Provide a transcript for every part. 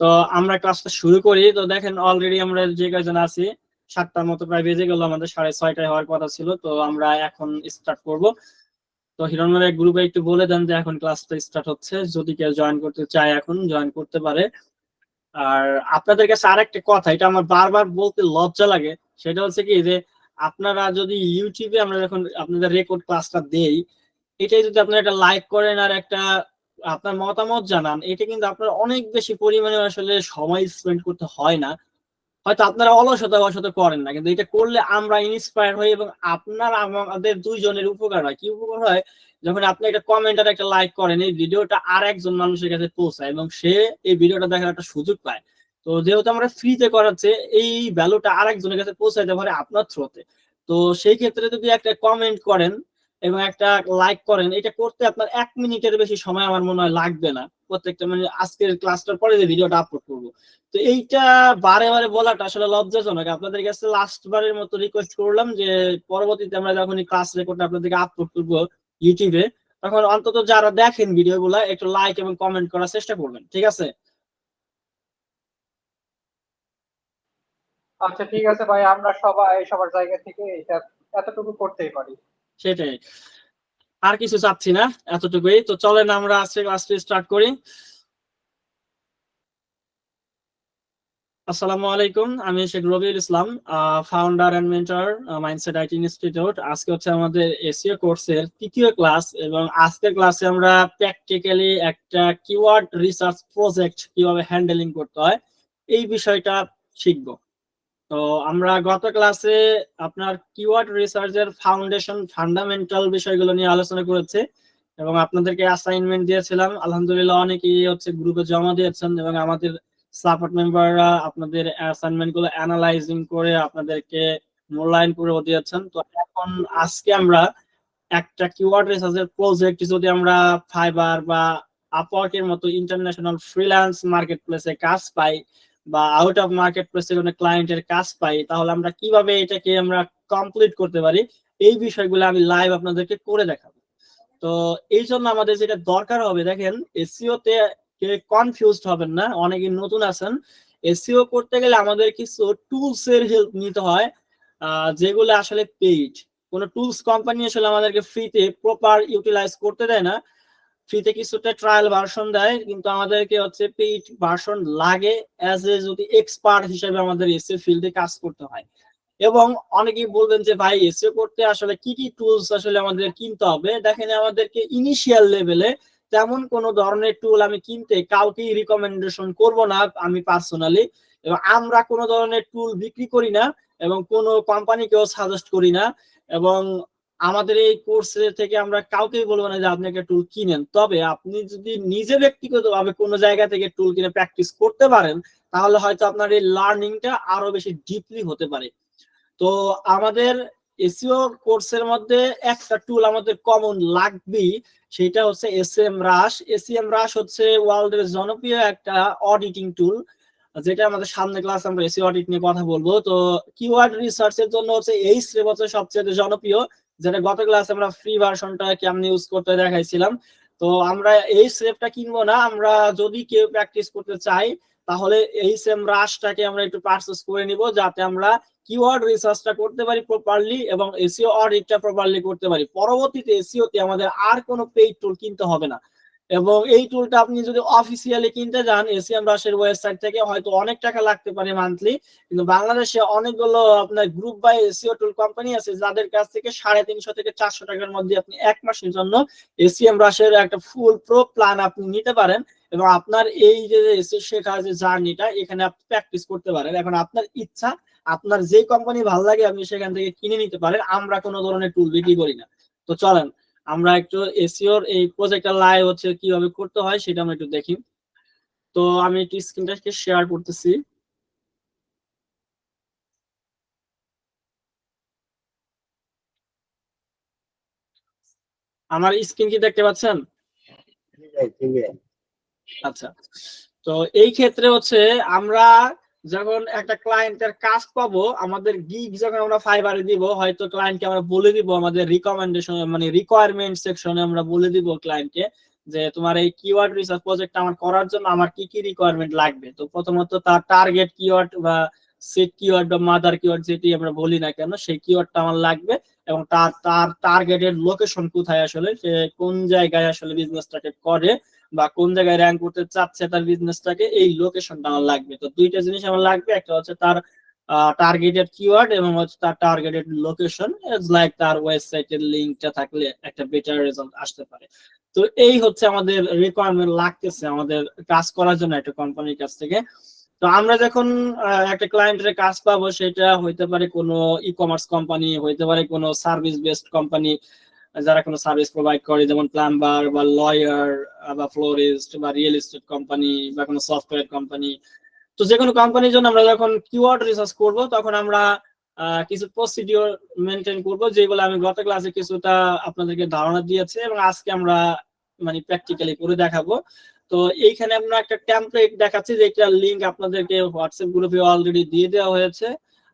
তো আমরা ক্লাসটা শুরু করি। তো দেখেন অলরেডি আমরা যে কয়জন আছি 7টার মতো প্রায় বেজে গেল, আমাদের 6:30 হওয়ার কথা ছিল। তো আমরা এখন স্টার্ট করব। তো হিরণময়ের গ্রুপে একটু বলে দেন যে এখন ক্লাসটা স্টার্ট হচ্ছে, যদি কেউ জয়েন করতে চায় এখন জয়েন করতে পারে। আর আপনাদের কাছে আরেকটা কথা, এটা আমার বারবার বলতে লজ্জা লাগে, সেটা হচ্ছে কি যে আপনারা যদি ইউটিউবে আমরা যখন আপনাদের রেকর্ড ক্লাসটা দেই, এটাই যদি আপনারা একটা লাইক করেন আর একটা আপনার মতামত জানান, এটা কিন্তু আপনার অনেক বেশি পরিমাণে আসলে সময় স্পেন্ড করতে হয় না। হয়তো আপনারা অলসতা বশত করেন না, কিন্তু এটা করলে আমরা ইন্সপায়ার হই এবং আপনার আমাদের দুইজনের উপকার হয়। কি উপকার হয়? যখন আপনি একটা কমেন্ট আর একটা লাইক করেন, এই ভিডিওটা আর একজন মানুষের কাছে পৌঁছায় এবং সে এই ভিডিওটা দেখার একটা সুযোগ পায়। তো যেহেতু আমরা ফ্রিতে করাচ্ছে, এই ভ্যালুটা আর একজনের কাছে পৌঁছাইতে পারে আপনার থ্রুতে। তো সেই ক্ষেত্রে যদি একটা কমেন্ট করেন এবং একটা লাইক করেন, এটা করতে আপনার 1 মিনিটের বেশি সময় আমার মনে হয় লাগবে না। প্রত্যেকটা মানে আজকের ক্লাসটার পরে যে ভিডিওটা আপলোড করবো, তো এইটা বারে বারে বলাটা আসলে লজ্জাজনক। আপনাদের কাছে লাস্ট বারের মতো রিকোয়েস্ট করলাম যে পরবর্তীতে আমরা যখন ক্লাস রেকর্ড আপনাদেরকে আপলোড করবো ইউটিউবে, তখন অন্তত যারা দেখেন ভিডিওগুলো একটু লাইক এবং কমেন্ট করার চেষ্টা করবেন, ঠিক আছে? আচ্ছা ঠিক আছে ভাই, আমরা সবাই সবার জায়গা থেকে এটা এতটুকু করতেই পারি। সেটাই, আর কিছু চাচ্ছি না, এতটুকুই। তো চলেন আমরা আজকে ক্লাসটি স্টার্ট করি। আসসালামু আলাইকুম, আমি Sheikh Rabiul Islam, founder and mentor, mindset IT institute. আজকে হচ্ছে আমাদের এসইও কোর্সের 3য় ক্লাস এবং আজকের ক্লাসে আমরা প্র্যাকটিক্যালি একটা কিওয়ার্ড রিসার্চ প্রজেক্ট কিভাবে হ্যান্ডেলিং করতে হয় এই বিষয়টা শিখবো। তো আমরা গত ক্লাসে আপনার কিওয়ার্ড রিসার্চের ফাউন্ডেশন ফান্ডামেন্টাল বিষয়গুলো নিয়ে আলোচনা করেছে এবং আপনাদেরকে অ্যাসাইনমেন্ট দিয়েছিলাম। আলহামদুলিল্লাহ অনেকেই হচ্ছে গ্রুপে জমা দিয়েছেন এবং আমাদের সাপোর্ট মেম্বাররা আপনাদের অ্যাসাইনমেন্ট গুলো অ্যানালাইজিং করে আপনাদেরকে মূল্যায়ন করে দিয়েছেন। তো এখন আজকে আমরা একটা কিওয়ার্ড রিসার্চের প্রজেক্ট যদি আমরা ফাইবার বা আপওয়ার্কের মতো ইন্টারন্যাশনাল ফ্রিল্যান্স মার্কেট প্লেসে কাজ পাই বা আউট অফ মার্কেট প্লেসে কোনো ক্লায়েন্টের কাজ পাই, তাহলে আমরা কিভাবে এটাকে আমরা কমপ্লিট করতে পারি এই বিষয়গুলো আমি লাইভ আপনাদেরকে করে দেখাবো। তো এই জন্য আমাদের যেটা দরকার হবে, দেখেন এসইও তে কনফিউজড হবেন না, অনেকে নতুন আছেন। এসইও করতে গেলে আমাদের কিছু টুলস এর হেল্প নিতে হয়, যেগুলো আসলে পেইড। কোনো টুলস কোম্পানি আসলে আমাদেরকে ফ্রিতে প্রপার ইউটিলাইজ করতে দেয় না। ফ্রিতে কিছুটা ট্রায়াল ভার্সন দেয়, কিন্তু আমাদেরকে হচ্ছে পেইড ভার্সন লাগে অ্যাজ এ যদি এক্সপার্ট হিসেবে আমাদের এসইও ফিল্ডে কাজ করতে হয়। এবং অনেকেই বলবেন যে ভাই এসইও করতে আসলে কি কি টুলস আসলে আমাদের কিনতে হবে। দেখেন আমাদেরকে ইনিশিয়াল লেভেলে তেমন কোনো ধরনের টুল আমি কিনতে কাউকেই রিকমেন্ডেশন করব না আমি পার্সোনালি, এবং আমরা কোনো ধরনের টুল বিক্রি করি না এবং কোনো কোম্পানিকেও সাজেস্ট করি না। এবং আমাদের এই কোর্সে থেকে আমরা কাউকেই বলবো না যে আপনি একটা টুল কিনেন। তবে আপনি যদি নিজে ব্যক্তিগতভাবে কোনো জায়গা থেকে টুল কিনে প্র্যাকটিস করতে পারেন, তাহলে হয়তো আপনার এই লার্নিংটা আরো বেশি ডিপলি হতে পারে। তো আমাদের এসইও কোর্সের মধ্যে একটা টুল আমাদের কমন লাগবেই, সেটা হচ্ছে এসএম রাশ। এসএম রাশ হচ্ছে ওয়ার্ল্ডের জনপ্রিয় একটা অডিটিং টুল, যেটা আমাদের সামনে ক্লাস আমরা এসইও অডিট নিয়ে কথা বলবো। তো কিওয়ার্ড রিসার্চের জন্য হচ্ছে এইচরেফ হচ্ছে সবচেয়ে জনপ্রিয়, যেটা গত ক্লাসে আমরা ফ্রি ভার্সনটা কেমনে ইউজ করতে দেখাইছিলাম। তো আমরা এইচরেফটা কিনবো না, আমরা যদি কেউ প্র্যাকটিস করতে চাই তাহলে এইচএম রাশটাকে আমরা একটু পারচেজ করে নিব, যাতে আমরা কিওয়ার্ড রিসার্চটা করতে পারি প্রপারলি এবং এসইও অডিটটা প্রপারলি করতে পারি। পরবর্তীতে এসইও তে আমাদের আর কোনো পেইড টুল কিনতে হবে না। এবং এই টুলটা আপনি যদি অফিসিয়ালি কিনতে যান এসিএম রাশের ওয়েবসাইট থেকে, হয়তো অনেক টাকা লাগতে পারে মান্থলি, কিন্তু বাংলাদেশে অনেকগুলো আপনার group buy SEO tool company আছে যাদের কাছ থেকে 350 থেকে 400 টাকার মধ্যে আপনি 1 মাসের জন্য এসিএম রাশের একটা ফুল প্রো প্ল্যান আপনি নিতে পারেন এবং আপনার এই যে এসইও শেখার যে জার্নিটা এখানে আপনি প্র্যাকটিস করতে পারেন। এখন আপনার ইচ্ছা, আপনার যে কোম্পানি ভালো লাগে আপনি সেখান থেকে কিনে নিতে পারেন, আমরা কোনো ধরনের টুল বিক্রি করি না। তো চলেন আমরা একটু এসইওর এই প্রজেক্টটা লাইভ হচ্ছে কিভাবে করতে হয় সেটা আমরা একটু দেখি। তো আমি একটু স্ক্রিনটাকে শেয়ার করতেছি। আমার স্ক্রিন কি দেখতে পাচ্ছেন? আচ্ছা, তো এই ক্ষেত্রে হচ্ছে আমরা যখন একটা ক্লায়েন্টের কাজ পাবো, আমাদের গিগ যখন আমরা ফাইবারে দিব, হয়তো ক্লায়েন্টকে আমরা বলে দিব আমাদের রিকমেন্ডেশন মানে রিকোয়ারমেন্ট সেকশনে আমরা বলে দিব ক্লায়েন্টকে যে তোমার এই কিওয়ার্ড রিসার্চ প্রজেক্ট আমার করার জন্য আমার কি কি রিকোয়ারমেন্ট লাগবে। তো প্রথমত তার টার্গেট কিওয়ার্ড বা সেট কিওয়ার্ড বা মাদার কিওয়ার্ড যেটি আমরা বলি না কেন, সেই কিওয়ার্ডটা আমার লাগবে, এবং তার তার টার্গেটেড লোকেশন কোথায়, আসলে সে কোন জায়গায় আসলে বিজনেসটাকে করে বা কোন জায়গায় র্যাঙ্ক করতে চাচ্ছে তার বিজনেসটাকে, এই লোকেশনটা আমার লাগবে। তো দুইটা জিনিস আমার লাগবে, একটা হচ্ছে তার টার্গেটেড কিওয়ার্ড এবং হচ্ছে তার টার্গেটেড লোকেশন, লাইক তার ওয়েবসাইটের লিঙ্কটা থাকলে একটা বেটার রেজাল্ট আসতে পারে। তো এই হচ্ছে আমাদের রিকোয়ারমেন্ট লাগতেছে আমাদের কাজ করার জন্য একটা কোম্পানির কাছ থেকে। তো আমরা যখন একটা ক্লায়েন্টের কাজ পাবো, সেটা হইতে পারে কোনো ই কমার্স কোম্পানি, হইতে পারে কোনো সার্ভিস বেসড কোম্পানি যারা কোনো সার্ভিস প্রোভাইড করে, যেমন প্লাম্বার বা লয়ার বা ফ্লোরিস্ট বা রিয়েল এস্টেট কোম্পানি বা কোনো সফটওয়্যার কোম্পানি। তো যে কোনো কোম্পানির জন্য আমরা যখন কিওয়ার্ড রিসার্চ করব, তখন আমরা কিছু প্রসিডিওর মেনটেন করব, যেগুলো আমি গত ক্লাসে কিছুটা আপনাদেরকে ধারণা দিয়েছি এবং আজকে আমরা মানে প্র্যাকটিক্যালি করে দেখাবো। তো এইখানে আমরা একটা টেমপ্লেট দেখাচ্ছি, যেটা লিংক আপনাদেরকে হোয়াটসঅ্যাপ গ্রুপে অলরেডি দিয়ে দেওয়া হয়েছে।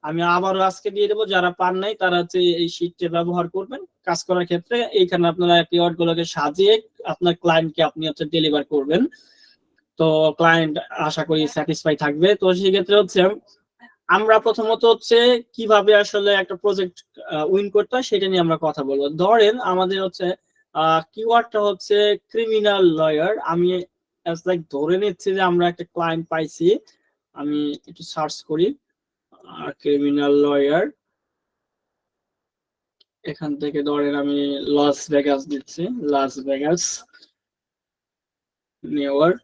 আমি আবারও আজকে দিয়ে দেবো, যারা পান নাই তারা হচ্ছে এই শীটটা ব্যবহার করবেন কাজ করার ক্ষেত্রে। এইখানে আপনারা কিওয়ার্ড গুলোকে সাজিয়ে আপনার ক্লায়েন্টকে আপনি হচ্ছে ডেলিভার করবেন। তো ক্লায়েন্ট আশা করি স্যাটিসফাই থাকবে। তো সেক্ষেত্রে হচ্ছে আমরা প্রথমত হচ্ছে কিভাবে আসলে একটা প্রজেক্ট উইন করতে হয় সেটা নিয়ে আমরা কথা বলবো। ধরেন আমাদের হচ্ছে কিওয়ার্ডটা হচ্ছে ক্রিমিনাল লয়ার। আমি ধরে নিচ্ছি যে আমরা একটা ক্লায়েন্ট পাইছি, আমি একটু সার্চ করি ক্রিমিনাল লয়ার। এখান থেকে ধরেন আমি লস ভেগাস দিচ্ছি, লাস ভেগাস নিউ ইয়র্ক।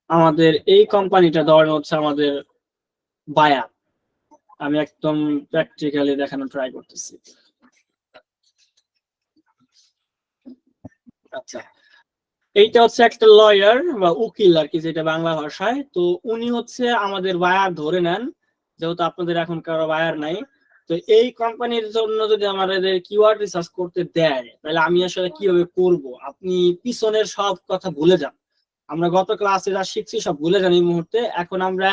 আমাদের এই কোম্পানিটা ধরেন হচ্ছে আমাদের বায়ার। আমি একদম প্র্যাকটিক্যালি দেখানো ট্রাই করতেছি। আচ্ছা, এইটা হচ্ছে একটা লয়ার বা উকিল আর কি, যেটা বাংলা ভাষায়। তো উনি হচ্ছে আমাদের বায়ার ধরে নেন, যেহেতু আপনাদের এখন কারো বায়ার নাই। তো এই কোম্পানির জন্য যদি আমাদের কিওয়ার্ড রিসার্চ করতে দেয়, তাহলে আমি আসলে কিভাবে করব, আপনি পিছনের সব কথা ভুলে যান। আমরা গত ক্লাসে যা শিখছি সব ভুলে যান এই মুহূর্তে। এখন আমরা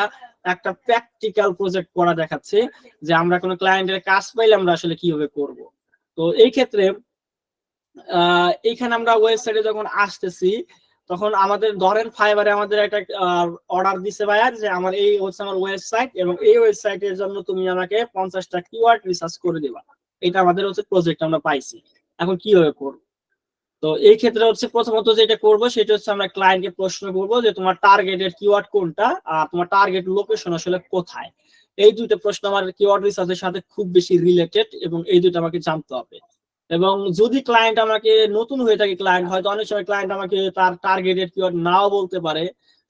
একটা প্র্যাকটিক্যাল প্রজেক্ট করা দেখাচ্ছি, যে আমরা কোনো ক্লায়েন্টের কাজ পাইলে আমরা আসলে কিভাবে করব। তো এই ক্ষেত্রে এইখানে আমরা ওয়েবসাইটে যখন আসতেছি, তখন আমাদের ধরেন ফাইবারে আমাদের একটা অর্ডার দিছে ভাইয়া, যে আমার এই হচ্ছে আমার ওয়েবসাইট এবং এই ওয়েবসাইটের জন্য তুমি আমাকে 50টা কিওয়ার্ড রিসার্চ করে দিবা। এটা আমাদের হচ্ছে প্রজেক্ট আমরা পাইছি। এখন কিভাবে করব? তো এই ক্ষেত্রে হচ্ছে প্রথমত যেটা করব সেটা হচ্ছে আমরা ক্লায়েন্টকে প্রশ্ন করব যে তোমার টার্গেটের কিওয়ার্ড কোনটা আর তোমার টার্গেট লোকেশন আসলে কোথায়। এই দুটো প্রশ্ন আমার কিওয়ার্ড রিসার্চের সাথে খুব বেশি রিলেটেড এবং এই দুটো আমাকে জানতে হবে। এবং যদি ক্লায়েন্ট আমাকে নতুন হয়ে থাকে, ক্লায়েন্ট হয়তো অনেক সময় ক্লায়েন্ট আমাকে তার টার্গেটেড কিওয়ার্ড নাও বলতে পারে,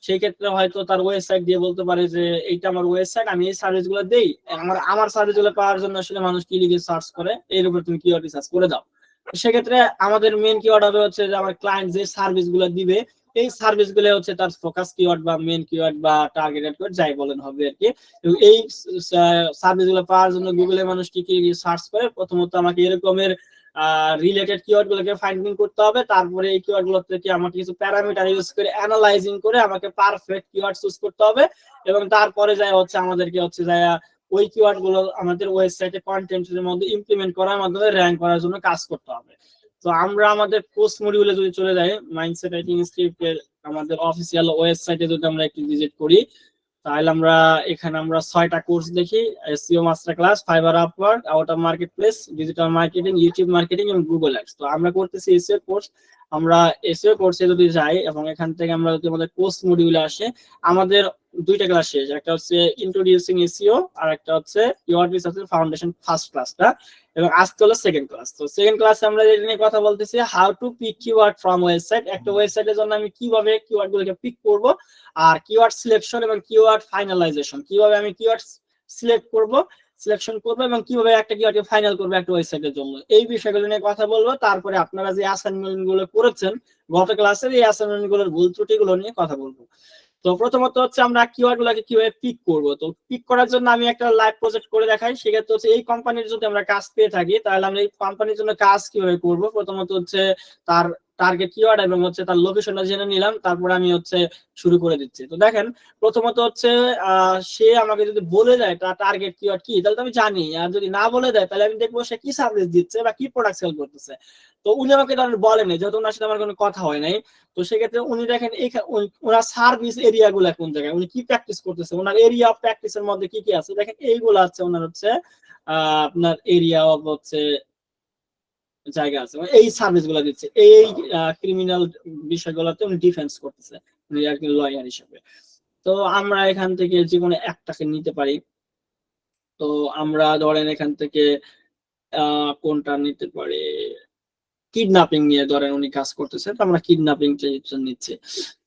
সেই ক্ষেত্রে হয়তো তার ওয়েবসাইট দিয়ে বলতে পারে যে এইটা আমার ওয়েবসাইট, আমি এই সার্ভিস গুলো দেই, আমার সার্ভিস গুলো পাওয়ার জন্য আসলে মানুষ কি লিখে সার্চ করে, এর উপর তুমি কিওয়ার্ড রিসার্চ করে দাও। সেক্ষেত্রে আমাদের মেন কিওয়ার্ড হবে হচ্ছে যে আমার ক্লায়েন্ট যে সার্ভিস গুলো দিবে, এই সার্ভিস গুলো হচ্ছে তার ফোকাস কিওয়ার্ড বা মেন কিওয়ার্ড বা টার্গেটেড কিওয়ার্ড যাই বলেন হবে আর কি। এই সার্ভিস গুলো পাওয়ার জন্য গুগলে মানুষ কি কি সার্চ করে, প্রথমত আমাকে এরকমের রিলেটেড কিওয়ার্ড গুলোকে ফাইন্ডিং করতে হবে। তারপরে এই কিওয়ার্ড গুলো থেকে আমাকে কিছু প্যারামিটার ইউজ করে অ্যানালাইজিং করে আমাকে পারফেক্ট কিওয়ার্ড চুজ করতে হবে, এবং তারপরে যাই হচ্ছে আমাদেরকে হচ্ছে যাই ওই কিওয়ার্ড গুলো আমাদের ওয়েবসাইটে কন্টেন্টের মধ্যে ইমপ্লিমেন্ট করার মাধ্যমে র‍্যাঙ্ক করার জন্য কাজ করতে হবে। তো আমরা আমাদের কোর্স মডিউলে যদি চলে যাই, মাইন্ডসেট রাইটিং ইনস্টিটিউটের আমাদের অফিসিয়াল ওয়েবসাইটে যদি আমরা একটু ভিজিট করি, তাহলে আমরা এখানে আমরা 6টা কোর্স দেখি। SEO master class, fibre Upwork, out of market place, digital marketing, YouTube marketing এবং গুগল অ্যাডস। তো আমরা করতেছি এসইও কোর্স। আমরা এসইও কোর্সে যদি যাই এবং এখান থেকে আমরা যদি আমাদের কোর্স মডিউলে আসে, আমাদের দুইটা ক্লাস শেষ, একটা হচ্ছে ইন্ট্রোডিউসিং এসইও আর একটা হচ্ছে কিওয়ার্ড রিসার্চের ফাউন্ডেশন ফার্স্ট ক্লাসটা, এবং আজকে হলো সেকেন্ড ক্লাস। তো সেকেন্ড ক্লাসে আমরা এটা নিয়ে কথা বলতেছি how to pick keyword from website. একটা ওয়েবসাইটের জন্য আমি কিভাবে কিওয়ার্ড গুলোকে পিক করব, আর কিওয়ার্ড সিলেকশন এবং কিওয়ার্ড ফাইনালাইজেশন, কিভাবে আমি কিওয়ার্ড সিলেকশন করবো এবং কিভাবে একটা কিওয়ার্ডকে ফাইনাল করবো একটা ওয়েবসাইটের জন্য, এই বিষয়গুলো নিয়ে কথা বলবো। তারপরে আপনারা যে অ্যাসাইনমেন্ট গুলো করেছেন গত ক্লাসের, এই অ্যাসাইনমেন্ট গুলোর ভুল ত্রুটি গুলো নিয়ে কথা বলবো। তো প্রথমত হচ্ছে আমরা কিওয়ার্ড গুলোকে কিভাবে পিক করব। তো পিক করার জন্য আমি একটা লাইভ প্রজেক্ট করে দেখাই। সেক্ষেত্রে হচ্ছে এই কোম্পানির যদি আমরা কাজ পেয়ে থাকি, তাহলে আমরা এই কোম্পানির জন্য কাজ কিভাবে করব। প্রথমত হচ্ছে তার টার্গেট কিওয়ার্ড এবং হচ্ছে তার লোকেশনটা জেনে নিলাম, তারপরে আমি হচ্ছে শুরু করে দিচ্ছি। তো দেখেন প্রথমত হচ্ছে সে আমাকে যদি বলে দেয় তার টার্গেট কিওয়ার্ড কি, তাহলে তো আমি জানি। আর যদি না বলে দেয় তাহলে আমি দেখবো সে কি সার্ভিস দিচ্ছে বা কি প্রোডাক্ট সেল করতেছে। তো উনি আমাকে ধরেন বলেনি, যেহেতু ওনার সাথে আমার কোনো কথা হয় নাই, তো সেক্ষেত্রে উনি দেখেন ওনার সার্ভিস এরিয়া গুলা কোন জায়গায়, উনি কি প্র্যাকটিস করতেছে, ওনার এরিয়া অফ প্র্যাকটিসের মধ্যে কি কি আছে, দেখেন এইগুলো আছে ওনার হচ্ছে আপনার এরিয়া অফ হচ্ছে জায়গা আছে, মানে এই সার্ভিস গুলো দিচ্ছে, এই ক্রিমিনাল বিষয়গুলোতে উনি ডিফেন্স করতেছে, উনি একজন লয়ার হিসেবে। তো আমরা এখান থেকে যে কোনো একটাকে নিতে পারি। তো আমরা ধরেন এখান থেকে কোনটা নিতে পারি, কিডন্যাপিং নিয়ে ধরেন উনি কাজ করতেছে, তো আমরা কিডন্যাপিং নিচ্ছি।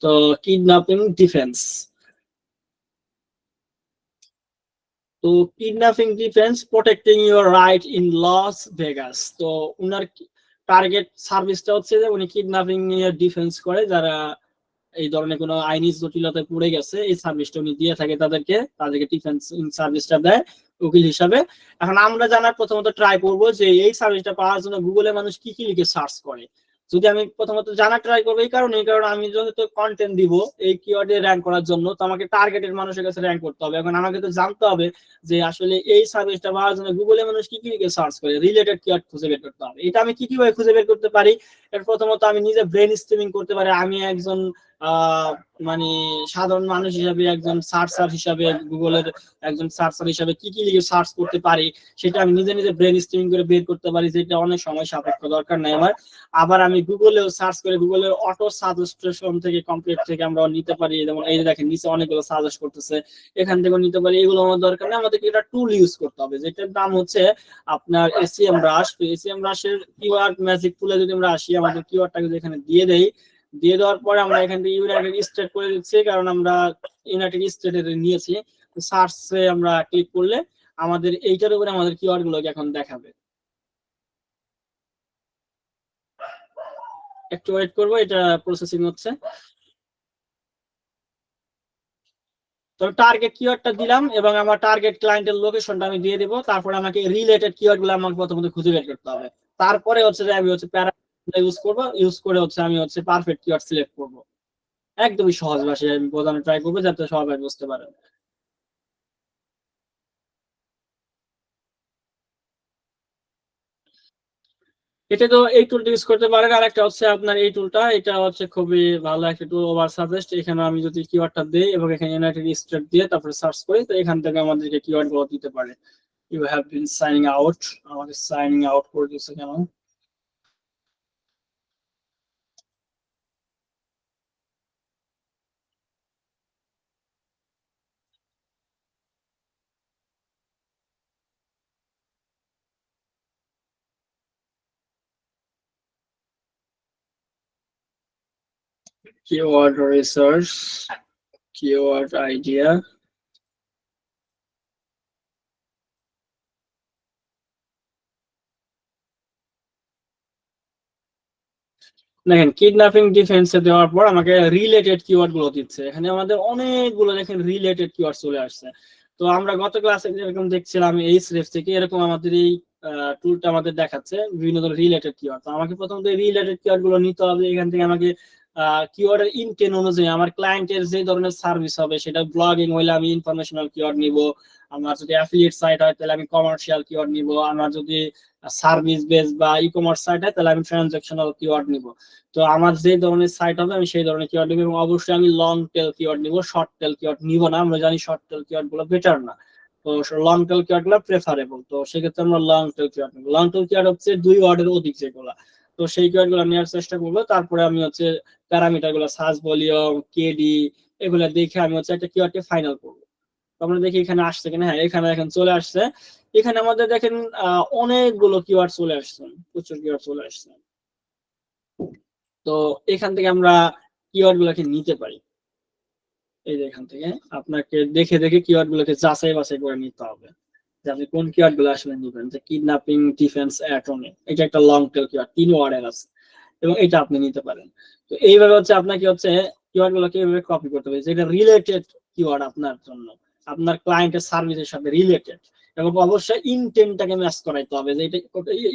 তো কিডন্যাপিং ডিফেন্স, তো kidnapping defence protecting your right in Las Vegas. তো উনার টার্গেট সার্ভিসটা হচ্ছে যে উনি কিডন্যাপিং নিয়ে ডিফেন্স করে, যারা এই ধরনের কোনো আইনি জটিলতায় পড়ে গেছে এই সার্ভিসটা উনি দিয়ে থাকে তাদেরকে ডিফেন্স সার্ভিসটা দেয় উকিল হিসাবে। এখন আমরা জানার প্রথমত ট্রাই করব যে এই সার্ভিসটা পাওয়ার জন্য গুগলে মানুষ কি কি লিখে সার্চ করে। যদি আমি প্রথমত জানা ট্রাই করবো এই কারণে, আমি যেহেতু কন্টেন্ট দিব এই কিওয়ার্ডে র্যাঙ্ক করার জন্য, তো আমাকে টার্গেটেড মানুষের কাছে র্যাঙ্ক করতে হবে। এখন আমাকে তো জানতে হবে যে আসলে এই সার্ভিসটা পাওয়ার জন্য গুগলে মানুষ কি কি লিখে সার্চ করে, রিলেটেড কিওয়ার্ড খুঁজে বের করতে হবে। এটা আমি কি কিভাবে খুঁজে বের করতে পারি, এর প্রথমত আমি নিজে ব্রেন স্ট্রিমিং করতে পারি। আমি একজন মানে সাধারণ মানুষ হিসাবে, একজন সার্চার হিসাবে, গুগলের একজন সার্চার হিসাবে কি কি লিখে সার্চ করতে পারি সেটা আমি নিজে নিজে ব্রেন স্ট্রিমিং করে বের করতে পারি, যেটা অনেক সময় সাপেক্ষ, দরকার নাই আমার। আবার আমি গুগলেও সার্চ করে গুগলের অটো সাজেস্টেশন থেকে কমপ্লিট থেকে আমরা নিতে পারি, যেমন এই যে দেখেন নিচে অনেকগুলো সাজেস্ট করতেছে, এখান থেকে নিতে পারি। এগুলো আমার দরকার নেই, আমাদেরকে এটা টুল ইউজ করতে হবে, যেটার নাম হচ্ছে আপনার এসিএম রাশ। তো এসিএম রাশের কিওয়ার্ড ম্যাজিক টুলে যদি আমরা আসি, আমাদের কিওয়ার্ডটাকে যদি এখানে দিয়ে দেই, দিয়ে দেওয়ার পরে আমরা এখান থেকে ইউনাইটেড স্টেট করে দিচ্ছি, কারণ আমরা ইউনাইটেড স্টেটের নিয়েছি। সার্চে আমরা ক্লিক করলে আমাদের এইটার উপরে আমাদের কিওয়ার্ড গুলোকে এখন দেখাবে। একটু ওয়েট করবো, এটা প্রসেসিং হচ্ছে। তো টার্গেট কিওয়ার্ডটা দিলাম এবং আমার টার্গেট ক্লায়েন্টের লোকেশনটা আমি দিয়ে দিব, তারপরে আমাকে রিলেটেড কিওয়ার্ড গুলো আমাকে প্রথমত খুঁজে বের করতে হবে। তারপরে হচ্ছে যে আমি হচ্ছে প্যারামিটার ইউজ করব, ইউজ করে হচ্ছে আমি হচ্ছে পারফেক্ট কিওয়ার্ড সিলেক্ট করব। একদমই সহজ ভাষায় আমি বোঝানোর ট্রাই করবো যাতে সবাই বুঝতে পারেন। এটা তো এই টুলটা ইউজ করতে পারেন। আর একটা হচ্ছে আপনার এই টুলটা, এটা হচ্ছে খুবই ভালো একটা টুল, ওভার সাজেস্ট। এখানে আমি যদি কিওয়ার্ডটা দিই এবং এখানে ইউনাইটেড স্টেট দিয়ে তারপরে সার্চ করি, তো এখান থেকে আমাদেরকে কিওয়ার্ড গুলো দিতে পারে। You have been signing out, আমাকে সাইনিং আউট করে দিচ্ছে কেন? Keyword research, keyword idea. দেখেন কিডন্যাপিং ডিফেন্সে দেওয়ার পর আমাকে রিলেটেড কিওয়ার্ড গুলো দিচ্ছে, এখানে আমাদের অনেকগুলো দেখেন রিলেটেড কিওয়ার্ড চলে আসছে। তো আমরা গত ক্লাসে যেরকম দেখছিলাম এই স্রেফ থেকে, এরকম আমাদের এই টুলটা আমাদের দেখাচ্ছে বিভিন্ন ধরনের রিলেটেড কিওয়ার্ড। তো আমাকে প্রথমত এই রিলেটেড কিওয়ার্ড গুলো নিতে হবে। এখান থেকে আমাকে কিওয়ার্ডের ইনটেন্ট অনুযায়ী আমার ক্লায়েন্টের যে ধরনের সার্ভিস হবে, সেটা ব্লগিং হলে আমি ইনফরমেশনাল কিওয়ার্ড নিব, আমার যদি অ্যাফিলিয়েট সাইট হয় তাহলে আমি কমার্শিয়াল কিওয়ার্ড নিব, আমার যদি সার্ভিস বেস বা ই কমার্স সাইট হয় তাহলে আমি ট্রানজাকশনাল কিওয়ার্ড নিব। তো আমার যে ধরনের সাইট হবে আমি সেই ধরনের কিওয়ার্ড নিব, এবং অবশ্যই আমি লং টেল কিওয়ার্ড নিব, শর্ট টেল কিওয়ার্ড নিব না। আমরা জানি শর্ট টেল কিওয়ার্ড গুলো বেটার না, তো লং টেল কিওয়ার্ড গুলো প্রেফারেবল। তো সেক্ষেত্রে আমরা লং টেল কিওয়ার্ড নিব। লং টেল কিওয়ার্ড হচ্ছে 2 ওয়ার্ডের অধিক যেগুলো, তো সেই কিওয়ার্ড গুলো নেওয়ার চেষ্টা করবো। তারপরে আমি হচ্ছে প্যারামিটার গুলো সার্চ ভলিউম, কেডি, এগুলো দেখে আমি হচ্ছে একটা কিওয়ার্ডকে ফাইনাল করবো। তো আমরা দেখি এখানে আসছে কিনা। হ্যাঁ, এখানে এখন চলে আসছে। এখানে আমাদের দেখেন অনেকগুলো কিওয়ার্ড চলে আসছে, প্রচুর কিওয়ার্ড চলে আসছে। তো এখান থেকে আমরা কিওয়ার্ড গুলোকে নিতে পারি। এই যে এখান থেকে আপনাকে দেখে দেখে কিওয়ার্ড গুলোকে যাচাই বাছাই করে নিতে হবে যে আপনি কোন কিওয়ার্ড গুলো আসলে নিবেন। যে কিডন্যাপিং ডিফেন্স অ্যাটর্নি, এটা একটা লং টেল কিওয়ার্ড, 3 ওয়ার্ডের আছে, এবং এটা আপনি নিতে পারেন। তো এইভাবে হচ্ছে আপনাকে হচ্ছে কিওয়ার্ড গুলোকে এইভাবে কপি করতে হবে যেটা রিলেটেড কিওয়ার্ড আপনার জন্য, আপনার ক্লায়েন্টের সার্ভিসের সাথে রিলেটেড, এবং অবশ্যই ইনটেন্টটাকে ম্যাচ করাইতে হবে যে এটা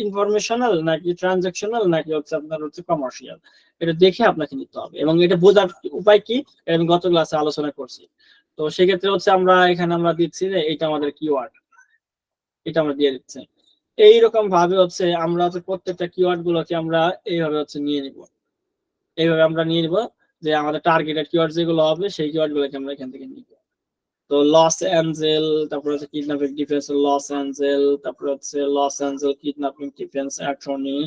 ইনফরমেশনাল নাকি ট্রানজাকশনাল নাকি হচ্ছে আপনার হচ্ছে কমার্শিয়াল, এটা দেখে আপনাকে নিতে হবে। এবং এটা বোঝার উপায় কি, আমি গত ক্লাসে আলোচনা করছি। তো সেক্ষেত্রে হচ্ছে আমরা এখানে আমরা দিচ্ছি যে এটা আমাদের কিওয়ার্ড, এটা আমরা দিয়ে দিচ্ছি। এইরকম ভাবে হচ্ছে আমরা হচ্ছে প্রত্যেকটা কিওয়ার্ড গুলোকে আমরা এইভাবে হচ্ছে নিয়ে নিব, এইভাবে আমরা নিয়ে নিব যে আমাদের টার্গেটেড কিওয়ার্ড যেগুলো হবে সেই কিওয়ার্ড গুলোকে আমরা এখান থেকে নিব। তো লস অ্যাঞ্জেল, তারপর হচ্ছে কিডন্যাপিং ডিফেন্স লস অ্যাঞ্জেল, তারপর হচ্ছে loss Angel kidnapping defence attorney,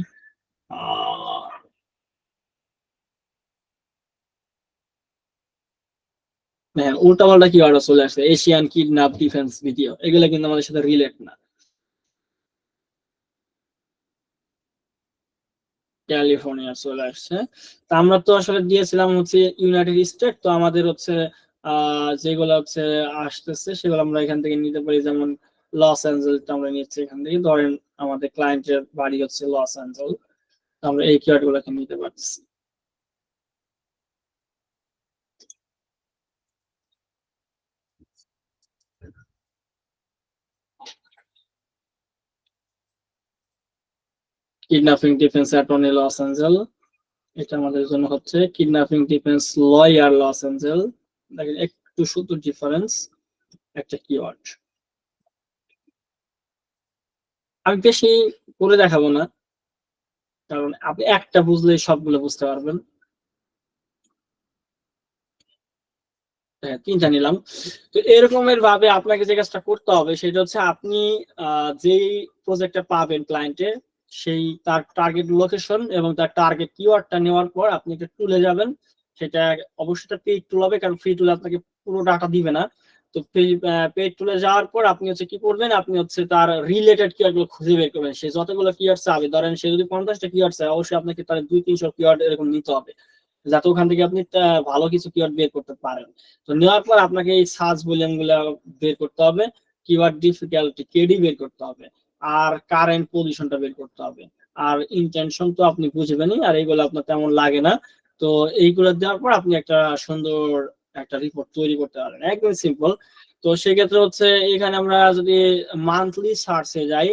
হ্যাঁ উল্টাপাল্টা কি আরো চলে আসছে, এশিয়ান কিডন্যাপ ডিফেন্স ভিডিও, এগুলো কিন্তু আমাদের সাথে রিলেট না। ক্যালিফোর্নিয়া চলে আসছে। তা আমরা তো আসলে দিয়েছিলাম হচ্ছে ইউনাইটেড স্টেট, তো আমাদের হচ্ছে যেগুলো হচ্ছে আসতেছে সেগুলো আমরা এখান থেকে নিতে পারি। যেমন লস অ্যাঞ্জেলসটা আমরা নিচ্ছি এখান থেকে, ধরেন আমাদের ক্লায়েন্টের বাড়ি হচ্ছে লস অ্যাঞ্জেল, তো আমরা এই কিওয়ার্ড গুলোকে নিতে পারছি। Kidnapping defence attorney loss Angel, এটা আমাদের জন্য হচ্ছে kidnapping defence lawyer loss Angel. দেখেন একটু শুধু ডিফারেন্স, একটা কিওয়ার্ড। আমি বেশি করে দেখাবো না, কারণ আপনি একটা বুঝলেই সবগুলো বুঝতে পারবেন। হ্যাঁ, তিনটা নিলাম। তো এরকমের ভাবে আপনাকে যে কাজটা করতে হবে সেটা হচ্ছে আপনি যেই প্রজেক্টটা পাবেন ক্লায়েন্টে, সেই তার টার্গেট লোকেশন এবং তার টার্গেট কিওয়ার্ডটা নেওয়ার পর আপনি একটা টুলে যাবেন। সেটা অবশ্যই পেইড টুল হবে, কারণ ফ্রি টুলে আপনাকে পুরো ডাটা দিবে না। তো পেইড টুলে যাওয়ার পর আপনি হচ্ছে কি করবেন, আপনি হচ্ছে তার রিলেটেড কিওয়ার্ড গুলো খুঁজে বের করবেন। সে যতগুলো কিওয়ার্ড চাবে, ধরেন সে যদি 50টা কিওয়ার্ড চায়, অবশ্যই আপনাকে তার 200-300 কিওয়ার্ড এরকম নিতে হবে, যাতে ওখান থেকে আপনি ভালো কিছু কিওয়ার্ড বের করতে পারেন। তো নেওয়ার পর আপনাকে এই সার্চ ভলিউম গুলা বের করতে হবে, কিওয়ার্ড ডিফিকাল্টি কেডি বের করতে হবে, আর কারেন্ট পজিশনটা বের করতে হবে, আর ইন্টেনশন তো আপনি বুঝবেনই, আর এইগুলো আপনার তেমন লাগে না। তো এইগুলো দেওয়ার পর আপনি একটা সুন্দর একটা রিপোর্ট তৈরি করতে পারেন, একদম সিম্পল। তো সেক্ষেত্রে হচ্ছে এখানে আমরা যদি মান্থলি সার্চে যাই,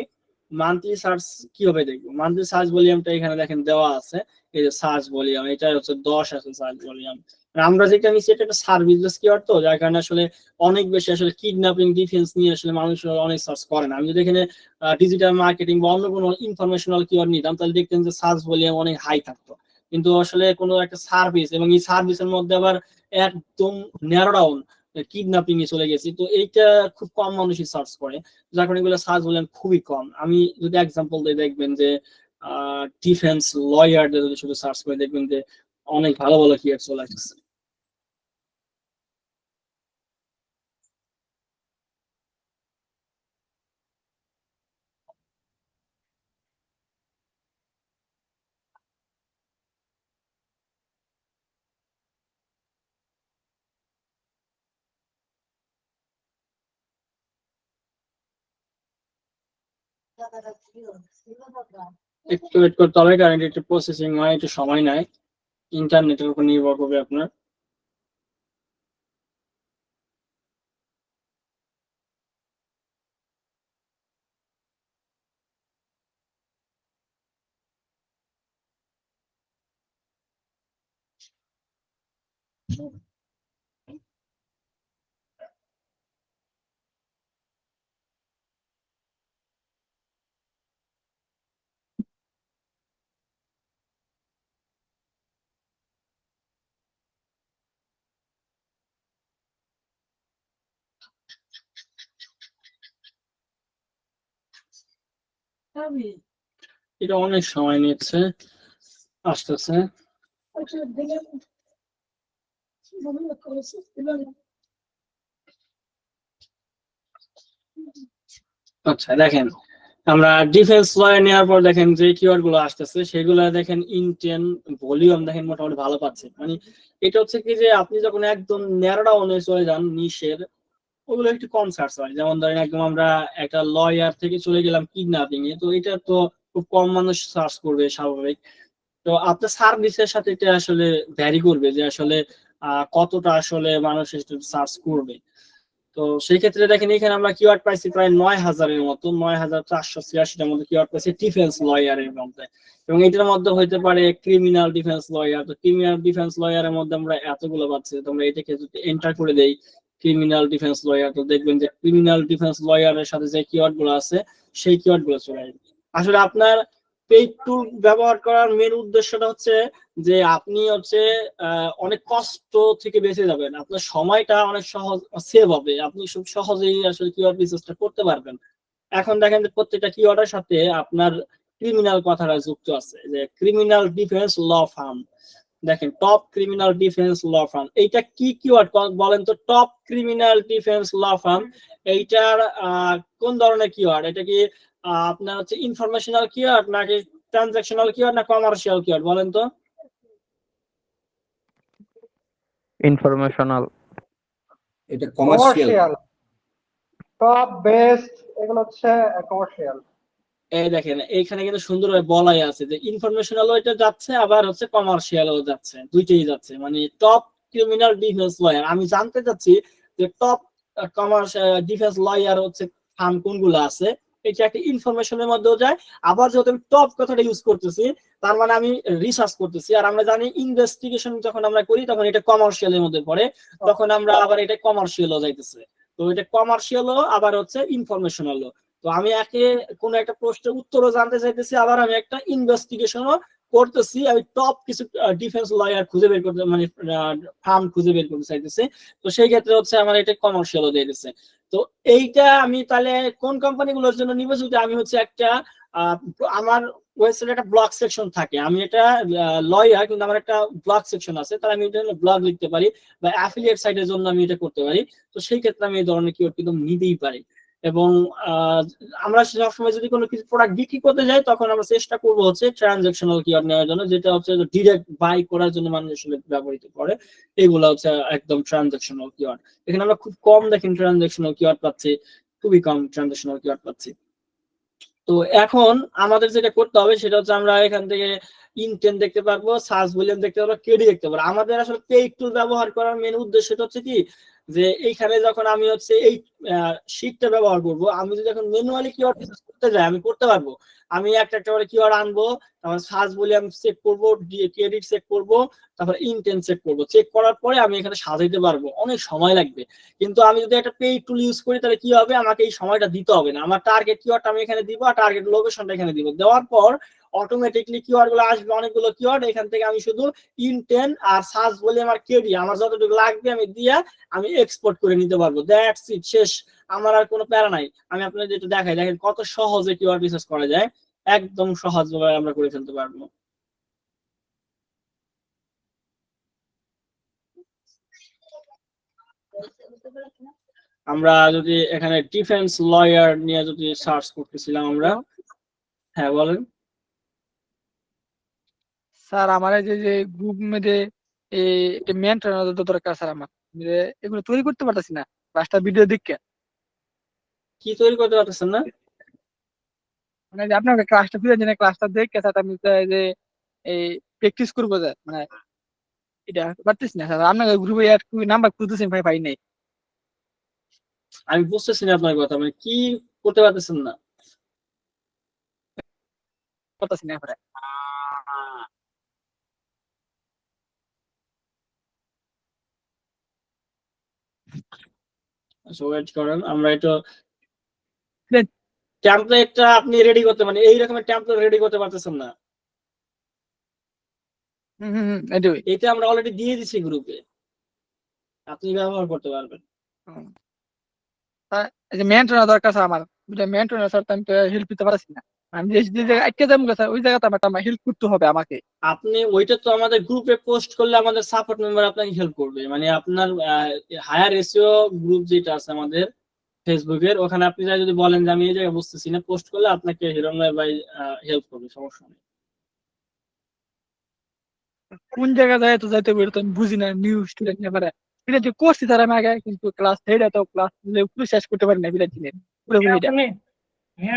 মান্থলি সার্চ কিভাবে দেখবো, মান্থলি সার্চ ভলিউমটা এখানে দেখেন দেওয়া আছে। এই যে সার্চ ভলিউম, এটা হচ্ছে 10 আছে সার্চ ভলিউম। আমরা যেটা নিচ্ছি এটা একটা সার্ভিস কিওয়ার্ড, তো যার কারণে আসলে অনেক বেশি আসলে কিডন্যাপিং ডিফেন্স নিয়ে আসলে মানুষ অনেক সার্চ করে না। আমি যদি এখানে ডিজিটাল মার্কেটিং বা অন্য কোনো ইনফরমেশনাল কিওয়ার্ড নিতাম, তাহলে দেখতেন যে সার্চ ভলিউম অনেক হাই থাকতো। কিন্তু আসলে কোনো একটা সার্ভিস, এবং এই সার্ভিসের মধ্যে আবার একদম ন্যারো ডাউন কিডন্যাপিং এ চলে গেছি, তো এইটা খুব কম মানুষই সার্চ করে, যার কারণে এগুলো সার্চ ভলিউম খুবই কম। আমি যদি এক্সাম্পল দিয়ে দেখবেন যে ডিফেন্স লয়ারদের যদি শুধু সার্চ করে দেখবেন যে অনেক ভালো ভালো কিওয়ার্ড চলে আসছে। একটু ওয়েট করতে হবে, কারণ এটা একটু প্রসেসিং হয়, একটু সময় নেয়, ইন্টারনেটের উপর নির্ভর করবে আপনার। এটা অনেক সময় নিচ্ছে, আসতেছে। আচ্ছা দেখেন, আমরা ডিফেন্স লয়ার নেওয়ার পর দেখেন যে কিওয়ার্ড গুলো আসতেছে সেগুলো দেখেন ইনটেন ভলিউম দেখেন মোটামুটি ভালো পাচ্ছে। মানে এটা হচ্ছে কি যে আপনি যখন একদম ন্যারো ডাউনে চলে যান নিশের, ওগুলো একটু কম সার্চ হয়। যেমন ধরেন একদম আমরা একটা লয়ার থেকে চলে গেলাম কিডন্যাপিং এ, তো এটা তো খুব কম মানুষ সার্চ করবে স্বাভাবিক। তো আপনার সার্ভিসের সাথে এটা আসলে ভ্যারি করবে যে আসলে কতটা আসলে মানুষ সার্চ করবে। তো সেই ক্ষেত্রে দেখেন এখানে আমরা কিওয়ার্ড পাইছি প্রায় 9,000-এর মতো, 9,486টার মতো কিওয়ার্ড পাইছি ডিফেন্স লয়ারের মধ্যে। এবং এটার মধ্যে হইতে পারে ক্রিমিনাল ডিফেন্স লয়ার। তো ক্রিমিনাল ডিফেন্স লয়ারের মধ্যে আমরা এতগুলো পাচ্ছি। তোমরা এটাকে যদি এন্টার করে দেই ক্রিমিনাল ডিফেন্স লয়ার, তো দেখবেন যে ক্রিমিনাল ডিফেন্স লয়ারের সাথে যে কিওয়ার্ড গুলো আছে সেই কিওয়ার্ড গুলো চলে আসবে। আসলে আপনার পেইড টুল ব্যবহার করার মেন উদ্দেশ্যটা হচ্ছে যে আপনি হচ্ছে অনেক কষ্ট থেকে বেঁচে যাবেন, আপনার সময়টা অনেক সহজ সেভ হবে, আপনি খুব সহজেই আসলে কিওয়ার্ড রিসার্চটা করতে পারবেন। এখন দেখেন যে প্রত্যেকটা কিওয়ার্ডের সাথে আপনার ক্রিমিনাল কথাটা যুক্ত আছে, যে ক্রিমিনাল ডিফেন্স ল ফার্ম। দেখেন top criminal defence law firm, এইটা কি কিওয়ার্ড বলেন তো? Top criminal defence law firm, এইটার কোন ধরনের কিওয়ার্ড? এটা কি আপনার হচ্ছে ইনফরমেশনাল কিওয়ার্ড, নাকি ট্রানজাকশনাল কিওয়ার্ড, না কমার্শিয়াল কিওয়ার্ড বলেন তো? ইনফরমেশনাল। এটা কমার্শিয়াল। টপ বেস্ট এগুলো হচ্ছে কমার্শিয়াল। এই দেখেন এইখানে কিন্তু সুন্দরভাবে বলাই আছে যে ইনফরমেশনাল ওইটা যাচ্ছে, আবার হচ্ছে কমার্শিয়ালও যাচ্ছে, দুইটাই যাচ্ছে। মানে টপ ক্রিমিনাল ডিফেন্স লয়ার, আমি জানতে চাচ্ছি যে টপ কমার্শিয়াল ডিফেন্স লয়ার হচ্ছে ফার্ম কোনগুলো আছে। এটা একটা ইনফরমেশনের মধ্যেও যায়, আবার যেহেতু আমি টপ কথাটা ইউজ করতেছি তার মানে আমি রিসার্চ করতেছি। আর আমরা জানি ইনভেস্টিগেশন যখন আমরা করি তখন এটা কমার্শিয়ালের মধ্যে পড়ে, তখন আমরা আবার এটা কমার্শিয়ালও যাইতেছে। তো এটা কমার্শিয়ালও আবার হচ্ছে ইনফরমেশনালও। তো আমি কোনো একটা প্রশ্নের উত্তরও জানতে চাইতেছি, আবার আমি একটা ইনভেস্টিগেশনও করতেছি, আমি টপ কিছু ডিফেন্স লয়ার খুঁজে বের করতে, মানে ফার্ম খুঁজে বের করতে চাইতেছি। তো সেই ক্ষেত্রে হচ্ছে আমার এটা কমার্শিয়ালও দিয়ে দিচ্ছে। তো এইটা আমি তাহলে কোন কোম্পানিগুলোর জন্য নিব? যদি আমি হচ্ছে একটা আমার ওয়েবসাইটে একটা ব্লগ সেকশন থাকে, আমি এটা লয়ার কিন্তু আমার একটা ব্লগ সেকশন আছে, তাহলে আমি এটা ব্লগ লিখতে পারি, বা অ্যাফিলিয়েট সাইটের জন্য আমি এটা করতে পারি। তো সেই ক্ষেত্রে আমি এই ধরনের কিওয়ার্ড কিন্তু নিতেই পারি। এবং আমরা সবসময় যদি কোনো কিছু প্রোডাক্ট বিক্রি করতে যাই তখন আমরা চেষ্টা করবো হচ্ছে ট্রানজাকশনাল কিওয়ার্ড নেওয়ার জন্য, যেটা হচ্ছে ডিরেক্ট বাই করার জন্য মানুষ আসলে ব্যবহৃত করে। এগুলো হচ্ছে একদম ট্রানজাকশনাল কিওয়ার্ড। এখানে আমরা খুব কম দেখেন ট্রানজাকশনাল কিওয়ার্ড পাচ্ছি, খুবই কম ট্রানজাকশনাল কিওয়ার্ড পাচ্ছি। তো এখন আমাদের যেটা করতে হবে সেটা হচ্ছে আমরা এখান থেকে ইনটেন্ট দেখতে পারবো, সার্চ ভলিউম দেখতে পারবো, কেডি দেখতে পারবো। আমাদের আসলে পেইড টুল ব্যবহার করার মেন উদ্দেশ্যটা হচ্ছে কি, যে এইখানে যখন আমি হচ্ছে এই শীটটা ব্যবহার করব, আমি যদি এখন ম্যানুয়ালি কিওয়ার্ড করতে যাই আমি করতে পারবো। আমি একটা একটা করে কিওয়ার্ড আনবো, তারপর সার্চ ভলিউম চেক করবো, ক্রেডিট চেক করবো, তারপর ইনটেন্ট চেক করবো। চেক করার পরে আমি এখানে সাজাইতে পারবো, অনেক সময় লাগবে। কিন্তু আমি যদি একটা পেইড টুল ইউজ করি তাহলে কি হবে, আমাকে এই সময়টা দিতে হবে না। আমার টার্গেট কিওয়ার্ড আমি এখানে দিব, আর টার্গেট লোকেশনটা এখানে দিব, দেওয়ার পর অটোমেটিকলি কিওয়ার্ড গুলো আসবে, অনেকগুলো কিওয়ার্ড। এখান থেকে আমি শুধু ইনটেন্ট আর সার্চ বলে আমার কেডি আমার যতটুকু লাগবে আমি দিয়ে আমি এক্সপোর্ট করে নিতে পারবো। দ্যাটস ইট, শেষ। আমার আর কোনো প্যারা নাই। আমি আপনাদের যেটা দেখাই, দেখেন কত সহজে কিওয়ার্ড রিসার্চ করা যায়, একদম সহজভাবে আমরা করে ফেলতে পারবো। আমরা যদি এখানে ডিফেন্স লয়ার নিয়ে যদি সার্চ করতেছিলাম আমরা। হ্যাঁ বলেন স্যার। আমার এই যে গ্রুপ মধ্যে এই মেন্টর দরকার স্যার। আমার এগুলো তৈরি করতে পারতেছি না ক্লাসটা ভিডিও দেখে। কি তৈরি করতে পারতেছেন না? মানে যে আপনাকে ক্লাসটা ফিরে জেনে ক্লাসটা দেখে স্যার আমি যে এই প্র্যাকটিস করবো স্যার, মানে এটা পারতেছি না স্যার। আপনাকে গ্রুপে অ্যাড করে নাম্বার খুঁজতেছি, ভাই পাই নাই। আমি বুঝতেছি না আপনার কথা, মানে কি করতে পারতেছেন না? পারতেছি না এবারে। আচ্ছা ওয়েট করেন, আমরা এটা দেন। টেমপ্লেটটা আপনি রেডি করতে, মানে এই রকমের টেমপ্লেট রেডি করতে পারতেছেন না? এটাই। এটা আমরা অলরেডি দিয়ে দিছি গ্রুপে, আপনি ব্যবহার করতে পারবেন। এই যে মেন্টর দরকার স্যার আমার, মেন্টর স্যার আমি তো হেল্প দিতে পারছি না। আমি যে জায়গায় আটকে যাবো স্যার ওই জায়গাতে আমার হেল্প করতে হবে আমাকে। আপনি ওইটা তো আমাদের গ্রুপে পোস্ট করলে আমাদের সাপোর্ট মেম্বার আপনাকে হেল্প করবে। মানে আপনার হায়ার এসইও গ্রুপ যেটা আছে আমাদের ফেসবুকের, ওখানে আপনি যদি বলেন যে আমি এই জায়গায় বুঝতেছি না, পোস্ট করলে আপনাকে হিরণময় ভাই হেল্প করবে, সমস্যা নেই। কোন জায়গা যায় তো যাইতে পারি তো আমি বুঝি না, নিউ স্টুডেন্ট এবারে। এটা যে করছি স্যার আমি আগে, কিন্তু ক্লাস সেইটা তো ক্লাস পুরো শেষ করতে পারি না বিরাট দিনের পুরোপুরি।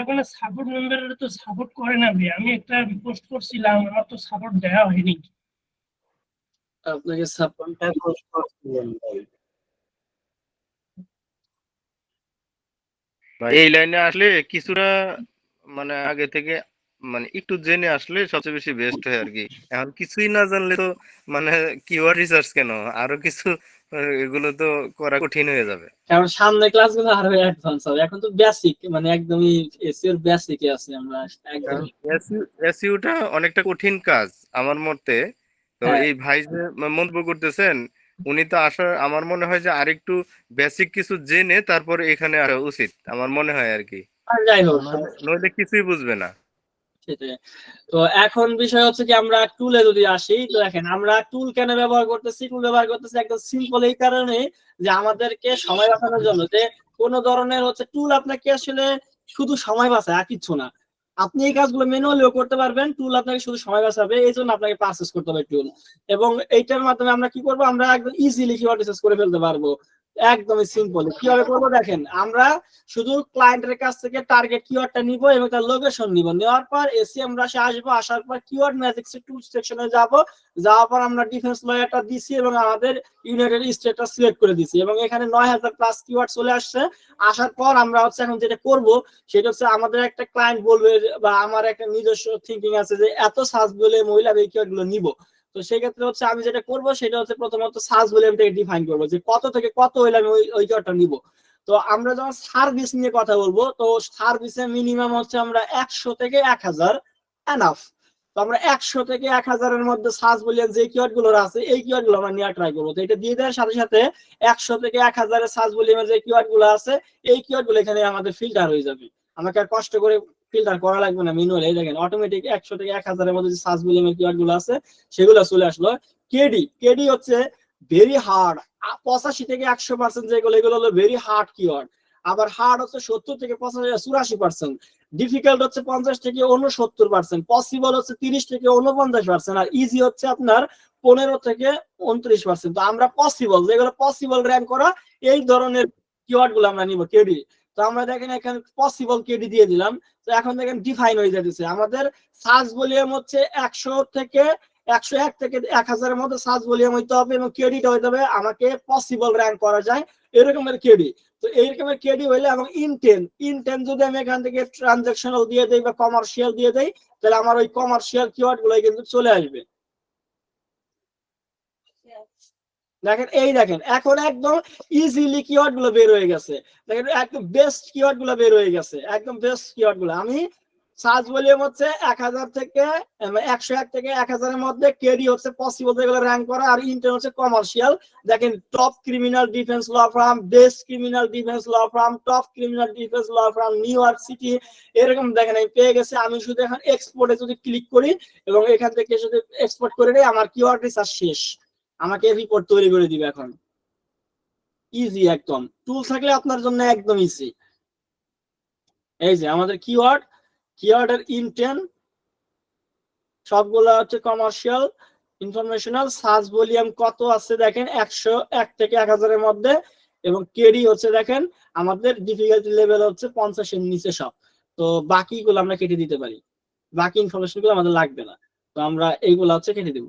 কোনো সাপোর্ট মেম্বারের তো সাপোর্ট করে না ভাই। আমি একটা পোস্ট করছিলাম, আমার তো সাপোর্ট দেওয়া হয়নি। আপনাকে সাপোর্ট বা এই লাইনে আসলে কিছুটা মানে আগে থেকে মানে একটু জেনে আসলে সবচেয়ে বেশি বেস্ট হয় আর কি। এখন কিছুই না জানলে তো মানে কিওয়ার্ড রিসার্চ কেন, আরো কিছু এগুলো তো করা কঠিন হয়ে যাবে। কারণ সামনে ক্লাসগুলো আরো অ্যাডভান্স হবে, এখন তো বেসিক মানে একদমই এসইওর বেসিকে আছি আমরা একদম। কারণ এসইউটা অনেকটা কঠিন কাজ আমার মতে। তো হ্যাঁ এই ভাই যে মন্তব্য করতেছেন, উনি তো আসলে আমার মনে হয় যে আরেকটু বেসিক কিছু জেনে তারপর এখানে আসা উচিত আমার মনে হয় আর কি। আর যাই হোক নইলে নইলে কিছুই বুঝবে না। সেটাই। তো এখন বিষয় হচ্ছে কি আমরা টুলে যদি আসি, তো দেখেন আমরা টুল কেন ব্যবহার করতেছি, টুল ব্যবহার করতেছি একদম সিম্পল এই কারণে যে আমাদেরকে সময় বাঁচানোর জন্য। যে কোন ধরনের হচ্ছে টুল আপনাকে আসলে শুধু সময় বাঁচায় আর কিচ্ছু না। আপনি এই কাজগুলো ম্যানুয়ালিও করতে পারবেন, টুল আপনাকে শুধু সময় বাঁচাবে, এই জন্য আপনাকে পারচেজ করতে হবে টুল। এবং এইটার মাধ্যমে আমরা কি করবো, আমরা একদম ইজিলি কিওয়ার্ড রিসার্চ করে ফেলতে পারবো। একদমই সিম্পল কিভাবে করবো দেখেন, আমরা শুধু ক্লায়েন্টের কাছ থেকে টার্গেট কিওয়ার্ডটা নিব এবং তার লোকেশন নিব, নেওয়ার পর এসিএম রাশে আসবো, আসার পর কিওয়ার্ড ম্যাজিক্স এর টুল সেকশনে যাব, যাওয়ার পর আমরা ডিফেন্স লয়ারটা দিছি এবং আমাদের ইউনাইটেড স্টেটটা সিলেক্ট করে দিছি এবং এখানে 9000 প্লাস কিওয়ার্ড চলে আসছে। আসার পর আমরা হচ্ছে এখন যেটা করব সেটা হচ্ছে আমাদের একটা ক্লায়েন্ট বলবে বা আমার একটা নিজস্ব থিঙ্কিং আছে যে এত সার্চ বলে মহিলাদের এই কিওয়ার্ড গুলো নিব। তো সেই ক্ষেত্রে হচ্ছে আমি যেটা করব সেটা হচ্ছে প্রথমত সার্চ বলে আমি ডিফাইন করবো যে কত থেকে কত হইলে আমি ওই কিওয়ার্ডটা নিব। তো আমরা যখন সার্ভিস নিয়ে কথা বলবো, তো সার্ভিসে মিনিমাম হচ্ছে আমরা 100 থেকে 1000 এনাফ। তো আমরা 100 থেকে 1000-এর মধ্যে সার্চ বলিয়ান যে কিওয়ার্ড গুলো আছে এই কিওয়ার্ড গুলো আমরা নিয়ে ট্রাই করবো। তো এটা দিয়ে দেওয়ার সাথে সাথে 100 থেকে 1000-এর সার্চ বলিয়ান যে কিওয়ার্ড গুলো আছে এই কিওয়ার্ড গুলো এখানে আমাদের ফিল্টার হয়ে যাবে। আমাকে আর কষ্ট করে ফিল্টার করা লাগবে না ম্যানুয়ালি। দেখেন অটোমেটিক 100 থেকে 1000-এর মধ্যে যে সার্চ বলিয়ান কিওয়ার্ড গুলো আছে সেগুলো চলে আসলো। কেডি কেডি হচ্ছে ভেরি হার্ড, 85 থেকে 100% যেগুলো এগুলো হলো ভেরি হার্ড কিওয়ার্ড। আবার হার্ড হচ্ছে 70 থেকে 84%, ডিফিকাল্ট হচ্ছে 50 থেকে 69%, পসিবল হচ্ছে 30 থেকে 49%, আর ইজি হচ্ছে আপনার 15 থেকে 29%। তো আমরা পসিবল যেগুলো পসিবল র্যাঙ্ক করা এই ধরনের কিওয়ার্ড গুলো আমরা নিব কেডি। তো আমরা দেখেন এখানে পসিবল কেডি দিয়ে দিলাম। তো এখন দেখেন ডিফাইন হয়ে যাচ্ছে আমাদের সার্চ ভলিউম হচ্ছে 100 থেকে 101 থেকে 1000-এর মধ্যে সার্চ ভলিউম হইতে হবে এবং কেডিটা হইতে হবে আমাকে পসিবল র্যাঙ্ক করা যায় এরকমের কেডি। তো এইরকমের কেডি হইলে এবং ইনটেন যদি আমি এখান থেকে ট্রানজাকশনাল দিয়ে দেই বা কমার্শিয়াল দিয়ে দেই তাহলে আমার ওই কমার্শিয়াল কিওয়ার্ড গুলো কিন্তু চলে আসবে। দেখেন এই দেখেন এখন একদম ইজিলি কিওয়ার্ড গুলো বের হয়ে গেছে। দেখেন একদম বেস্ট কিওয়ার্ড গুলো বের হয়ে গেছে, একদম বেস্ট কিওয়ার্ড গুলো। আমি সার্চ ভলিউম হচ্ছে 1000 থেকে 101 থেকে 1000-এর মধ্যে, কেডি হচ্ছে পসিবল যেগুলো র্যাঙ্ক করা, আর ইন্টেন হচ্ছে কমার্শিয়াল। দেখেন top criminal defence law firm, best criminal defence law firm, top criminal defence law firm, New York City, এরকম দেখেন আমি পেয়ে গেছে। আমি শুধু এখন এক্সপোর্টে যদি ক্লিক করি এবং এখান থেকে যদি এক্সপোর্ট করে দেই আমার কিওয়ার্ড রিসার্চ শেষ, আমাকে রিপোর্ট তৈরি করে দিবে। এখন ইজি একদম, টুল থাকলে আপনার জন্য একদম ইজি। এই যে আমাদের কিওয়ার্ডের ইনটেন সবগুলো হচ্ছে কমার্শিয়াল, ইনফরমেশনাল, সার্চ ভলিউম কত আছে দেখেন 101 থেকে 1000-এর মধ্যে, এবং কেডি হচ্ছে দেখেন আমাদের ডিফিকাল্টি লেভেল হচ্ছে 50-এর নিচে সব। তো বাকিগুলো আমরা কেটে দিতে পারি, বাকি ইনফরমেশন গুলো আমাদের লাগবে না, তো আমরা এইগুলো হচ্ছে কেটে দিব।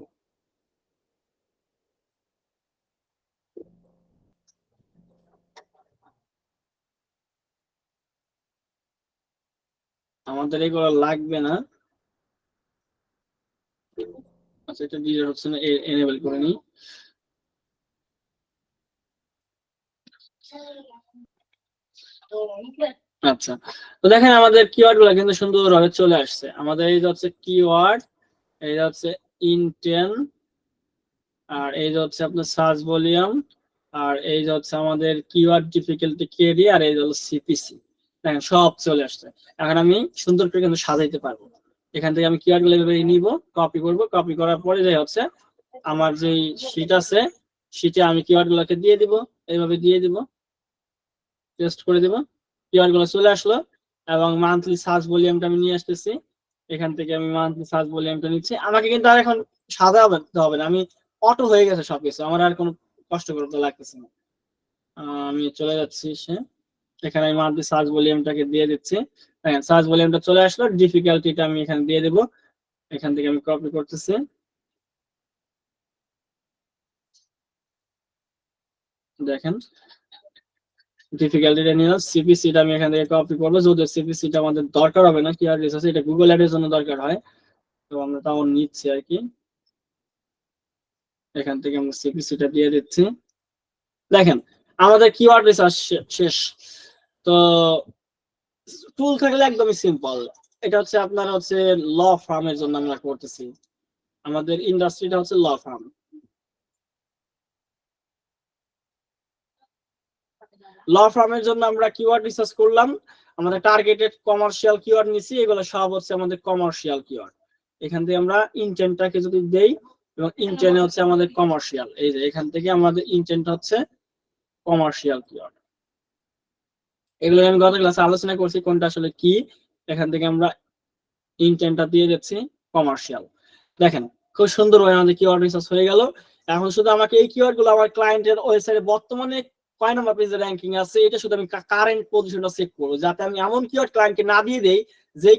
আমাদের এগুলো লাগবে না। আচ্ছা এটা ডিলিট হচ্ছে না, এনেবল করে নিই। আচ্ছা তো দেখেন আমাদের কিওয়ার্ড গুলো কিন্তু সুন্দরভাবে চলে আসছে। আমাদের এই যে হচ্ছে কিওয়ার্ড, এই যে হচ্ছে ইনটেন, আর এই যে হচ্ছে আপনার সার্চ ভলিউম, আর এই যে হচ্ছে আমাদের কিওয়ার্ড ডিফিকাল্টি কেডি, আর এই যে হলো সিপিসি। দেখেন সব চলে আসছে। এখন আমি সুন্দর করে কিন্তু সাজাইতে পারবো। এখান থেকে আমি কিওয়ার্ড গুলো নিব, কপি করব, কপি করার পরে যে হচ্ছে আমার যে শীট আছে শীটে আমি কিওয়ার্ড গুলোকে দিয়ে দিব, এইভাবে দিয়ে দিব, পেস্ট করে দিব, কিওয়ার্ড গুলো চলে আসলো। এবং মান্থলি সার্চ ভলিউমটা আমি নিয়ে আসতেছি, এখান থেকে আমি মান্থলি সার্চ ভলিউমটা নিচ্ছি। আমাকে কিন্তু আর এখন সাজাতে হবে না, আমি অটো হয়ে গেছে সবকিছু, আমার আর কোনো কষ্ট করতে লাগতেছে না। আমি চলে যাচ্ছি এখানে আমি মান্থলি সার্চ ভলিউমটাকে দিয়ে দিচ্ছি। হ্যাঁ সার্চ ভলিউমটা চলে আসলো, ডিফিকাল্টিটা আমি এখানে দিয়ে দেব, এখান থেকে আমি কপি করতেছি। দেখেন ডিফিকাল্টিটা নিলাম, সিপিসিটা আমি এখান থেকে কপি করবো, যদিও সিপিসিটা আমাদের দরকার হবে না, কিওয়ার্ড রিসার্চ এটা গুগল অ্যাডের জন্য দরকার হয়, তো আমরা তাও নিচ্ছি আর কি। এখান থেকে আমরা সিপিসিটা দিয়ে দিচ্ছি। দেখেন আমাদের কিওয়ার্ড রিসার্চ শেষ। তো টুল থাকলে একদমই সিম্পল, এটা হচ্ছে আপনার হচ্ছে ল ফার্মের জন্য আমরা করতেছি, আমাদের ইন্ডাস্ট্রিটা হচ্ছে ল ফার্ম। ল ফার্মের জন্য আমরা কিওয়ার্ড রিসার্চ করলাম, আমাদের টার্গেটেড কমার্শিয়াল কিওয়ার্ড নিছি, এগুলো সব হচ্ছে আমাদের কমার্শিয়াল কিওয়ার্ড। এখান থেকে আমরা ইন্টেন্টটাকে যদি দেই, এবং ইন্টেন্ট হচ্ছে আমাদের কমার্শিয়াল, এই যে এখান থেকে আমাদের ইন্টেন্ট হচ্ছে কমার্শিয়াল কিওয়ার্ড। এগুলো আমি গত ক্লাসে আলোচনা করছি কোনটা আসলে কি। এখান থেকে আমরা ইন্টেন্টটা দিয়ে দিচ্ছি কমার্শিয়াল। দেখেন খুব সুন্দর ভাবে আমাদের কিওয়ার্ড রিসার্চ হয়ে গেল। এখন শুধু আমাকে এই কিওয়ার্ড গুলো আমার ক্লায়েন্টের ওয়েবসাইটে বর্তমানে কয় নাম্বার পেজে র্যাঙ্কিং আছে এটা শুধু আমি কারেন্ট পজিশনটা চেক করবো, যাতে আমি এমন কিওয়ার্ড ক্লায়েন্টকে না দিয়ে দেই যে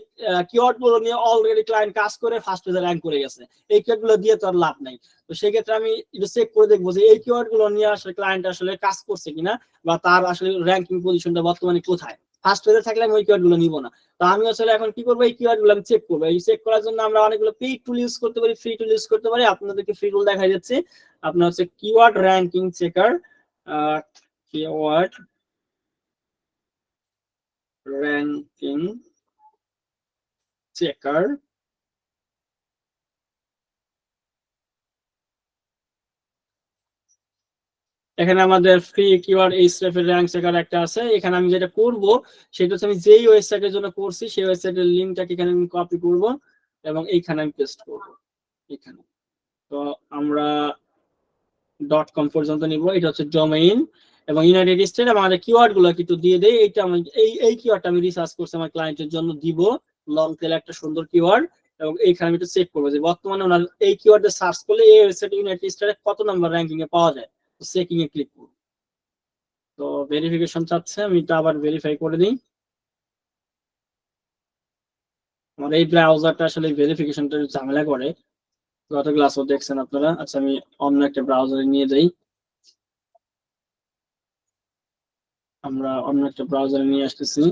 কিওয়ার্ড গুলো নিয়ে অলরেডি ক্লায়েন্ট কাজ করে ফার্স্ট পেজে র্যাঙ্ক করে গেছে, এই কিওয়ার্ড গুলো দিয়ে তো আর লাভ নাই। তো সেই ক্ষেত্রে আমি একটু চেক করে দেখবো যে এই কিওয়ার্ড গুলো নিয়ে আসলে ক্লায়েন্ট আসলে কাজ করছে কিনা, বা তার আসলে র্যাঙ্কিং পজিশনটা বর্তমানে কোথায়। ফার্স্ট পেজে থাকলে আমি ওই কিওয়ার্ড গুলো নিবো না। তো আমি আসলে এখন কি করবো, এই কিওয়ার্ড গুলো আমি চেক করবো। এই চেক করার জন্য আমরা অনেকগুলো পেইড টুল ইউজ করতে পারি, ফ্রি টুল ইউজ করতে পারি। আপনাদেরকে ফ্রি টুল দেখা যাচ্ছে, আপনার হচ্ছে keyword ranking checker, keyword ranking checker. এখানে আমাদের ফ্রি কিওয়ার্ড এইচএফ এর র্যাঙ্ক চেকার একটা আছে। এখানে আমি যেটা করব সেটা হচ্ছে আমি যেই ওয়েবসাইটের জন্য করছি সেই ওয়েবসাইটের লিংকটাকে এখানে আমি কপি করব এবং এইখানে আমি পেস্ট করব এখানে। তো আমরা .com পর্যন্ত নিব, এটা হচ্ছে ডোমেইন, এবং ইউনাইটেড স্টেট আমাদের কিওয়ার্ড গুলো একটু দিয়ে দেই। এইটা আমি এই কিওয়ার্ডটা আমি রিসার্চ করছি আমার ক্লায়েন্টের জন্য দিব, লং টেল একটা সুন্দর কিওয়ার্ড, এবং এইখানে আমি একটু চেক করবো যে বর্তমানে ওনার এই কিওয়ার্ডে সার্চ করলে এই ওয়েবসাইট ইউনাইটেড স্টেটে কত নাম্বার র্যাঙ্কিং এ পাওয়া যায়। তো চেকিং এ ক্লিক করব। তো ভেরিফিকেশন চাচ্ছে, আমি এটা আবার ভেরিফাই করে দিই। আমার এই ব্রাউজারটা আসলে ভেরিফিকেশনটা ঝামেলা করে, গত ক্লাসও দেখছেন আপনারা। আচ্ছা আমি অন্য একটা ব্রাউজারে নিয়ে যাই, আমরা অন্য একটা ব্রাউজারে নিয়ে আসতেছি।